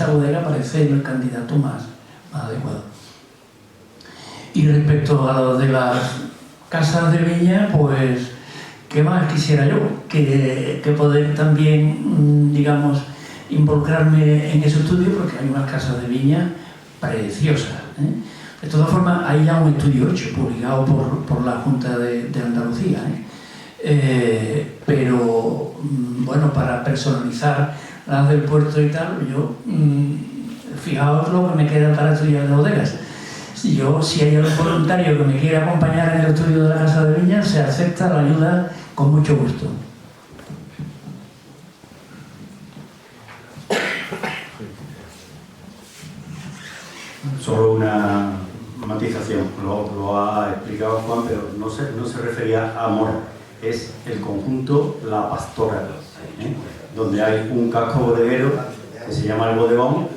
S3: bodega parece el candidato más adecuado. Y respecto a lo de las casas de viña, pues ¿qué más quisiera yo? Que poder también, digamos, involucrarme en ese estudio, porque hay unas casas de viña preciosas, ¿eh? De todas formas, hay ya un estudio hecho, publicado por la Junta de Andalucía, ¿eh? Pero, bueno, para personalizar las del puerto y tal, yo, fijaos lo que me queda para estudiar de bodegas. Si hay algún voluntario que me quiera acompañar en el estudio de la Casa de Viña, se acepta la ayuda con mucho gusto.
S1: Solo una matización, lo ha explicado Juan, pero no se refería a amor, es el conjunto La Pastora, ¿eh? donde hay un casco bodeguero que se llama el bodegón,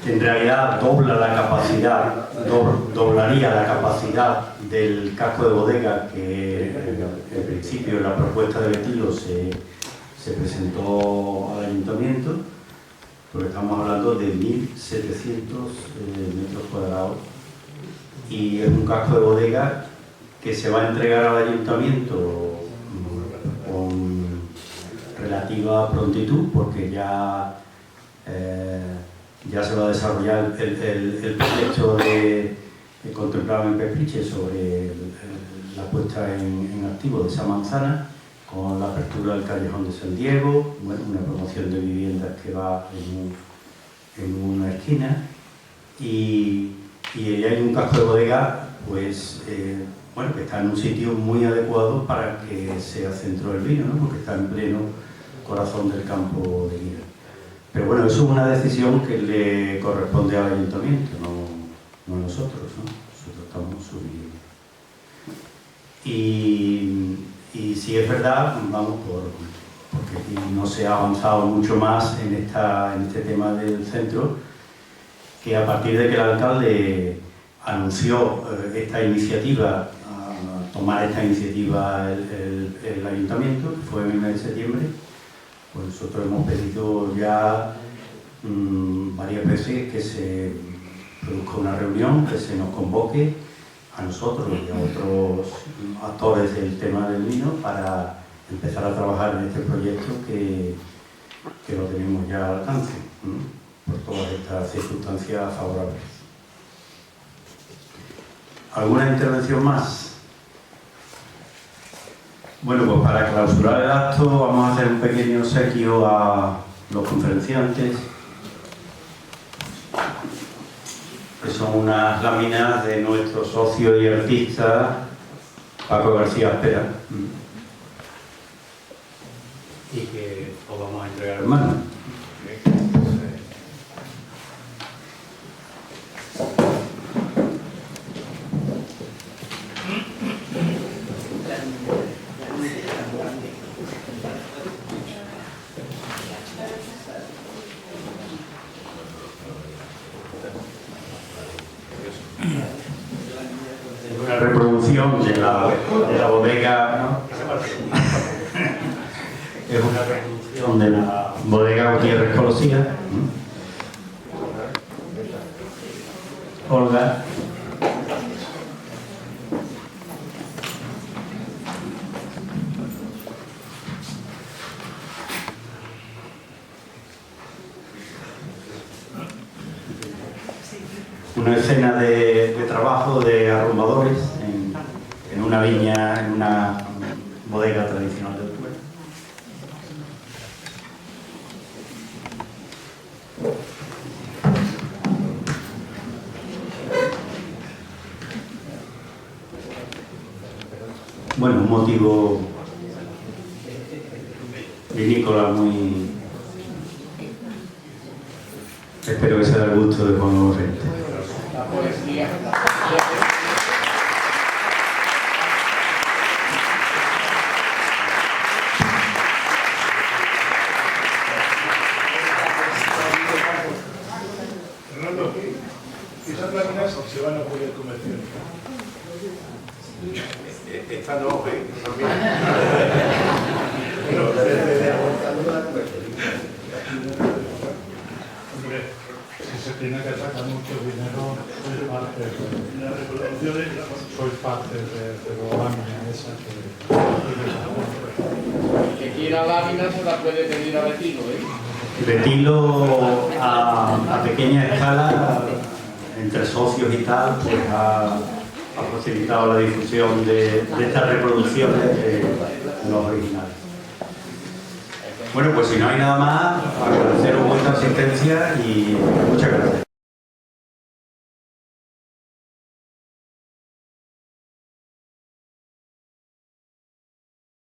S1: que en realidad doblaría la capacidad del casco de bodega que en principio en la propuesta de Betilo se presentó al ayuntamiento, porque estamos hablando de 1.700 metros cuadrados, y es un casco de bodega que se va a entregar al ayuntamiento con relativa prontitud, porque ya se va a desarrollar el proyecto que contemplaba en Pepriche sobre la puesta en activo de esa manzana, con la apertura del callejón de San Diego, bueno, una promoción de viviendas que va en una esquina, y hay un casco de bodega, pues, bueno, que está en un sitio muy adecuado para que sea centro del vino, ¿no? Porque está en pleno corazón del campo de Guira. Pero bueno, eso es una decisión que le corresponde al ayuntamiento, no a nosotros, ¿no? Nosotros estamos subiendo. Y si es verdad, vamos, porque aquí no se ha avanzado mucho más en este tema del centro, que a partir de que el alcalde anunció esta iniciativa, tomar esta iniciativa el ayuntamiento, que fue en el mes de septiembre, pues nosotros hemos pedido ya varias veces que se produzca una reunión, que se nos convoque a nosotros y a otros actores del tema del vino para empezar a trabajar en este proyecto que lo tenemos ya al alcance, por todas estas circunstancias favorables. ¿Alguna intervención más? Bueno, pues para clausurar el acto vamos a hacer un pequeño obsequio a los conferenciantes, que son unas láminas de nuestro socio y artista Paco García Espera, y que os vamos a entregar en mano. Una reproducción de la bodega, ¿no? Es una reproducción de la bodega Gutiérrez Colosía. Olga. Una escena de trabajo de arrumbadores en una viña, en una bodega tradicional del pueblo. Bueno, un motivo vinícola muy... Espero que sea del gusto de Juan Morrente.
S9: Fernando, esas láminas se van a poder comercializar. Esta no, pero si se tiene que sacar mucho dinero, soy parte de las reproducciones, soy parte de la lámina esa
S10: que quiera lámina se la puede pedir a Betilo,
S1: Betilo a pequeña escala, entre socios y tal, pues ha facilitado la difusión de estas reproducciones de los originales. Bueno, pues si no hay nada más, agradeceros vuestra asistencia y muchas gracias.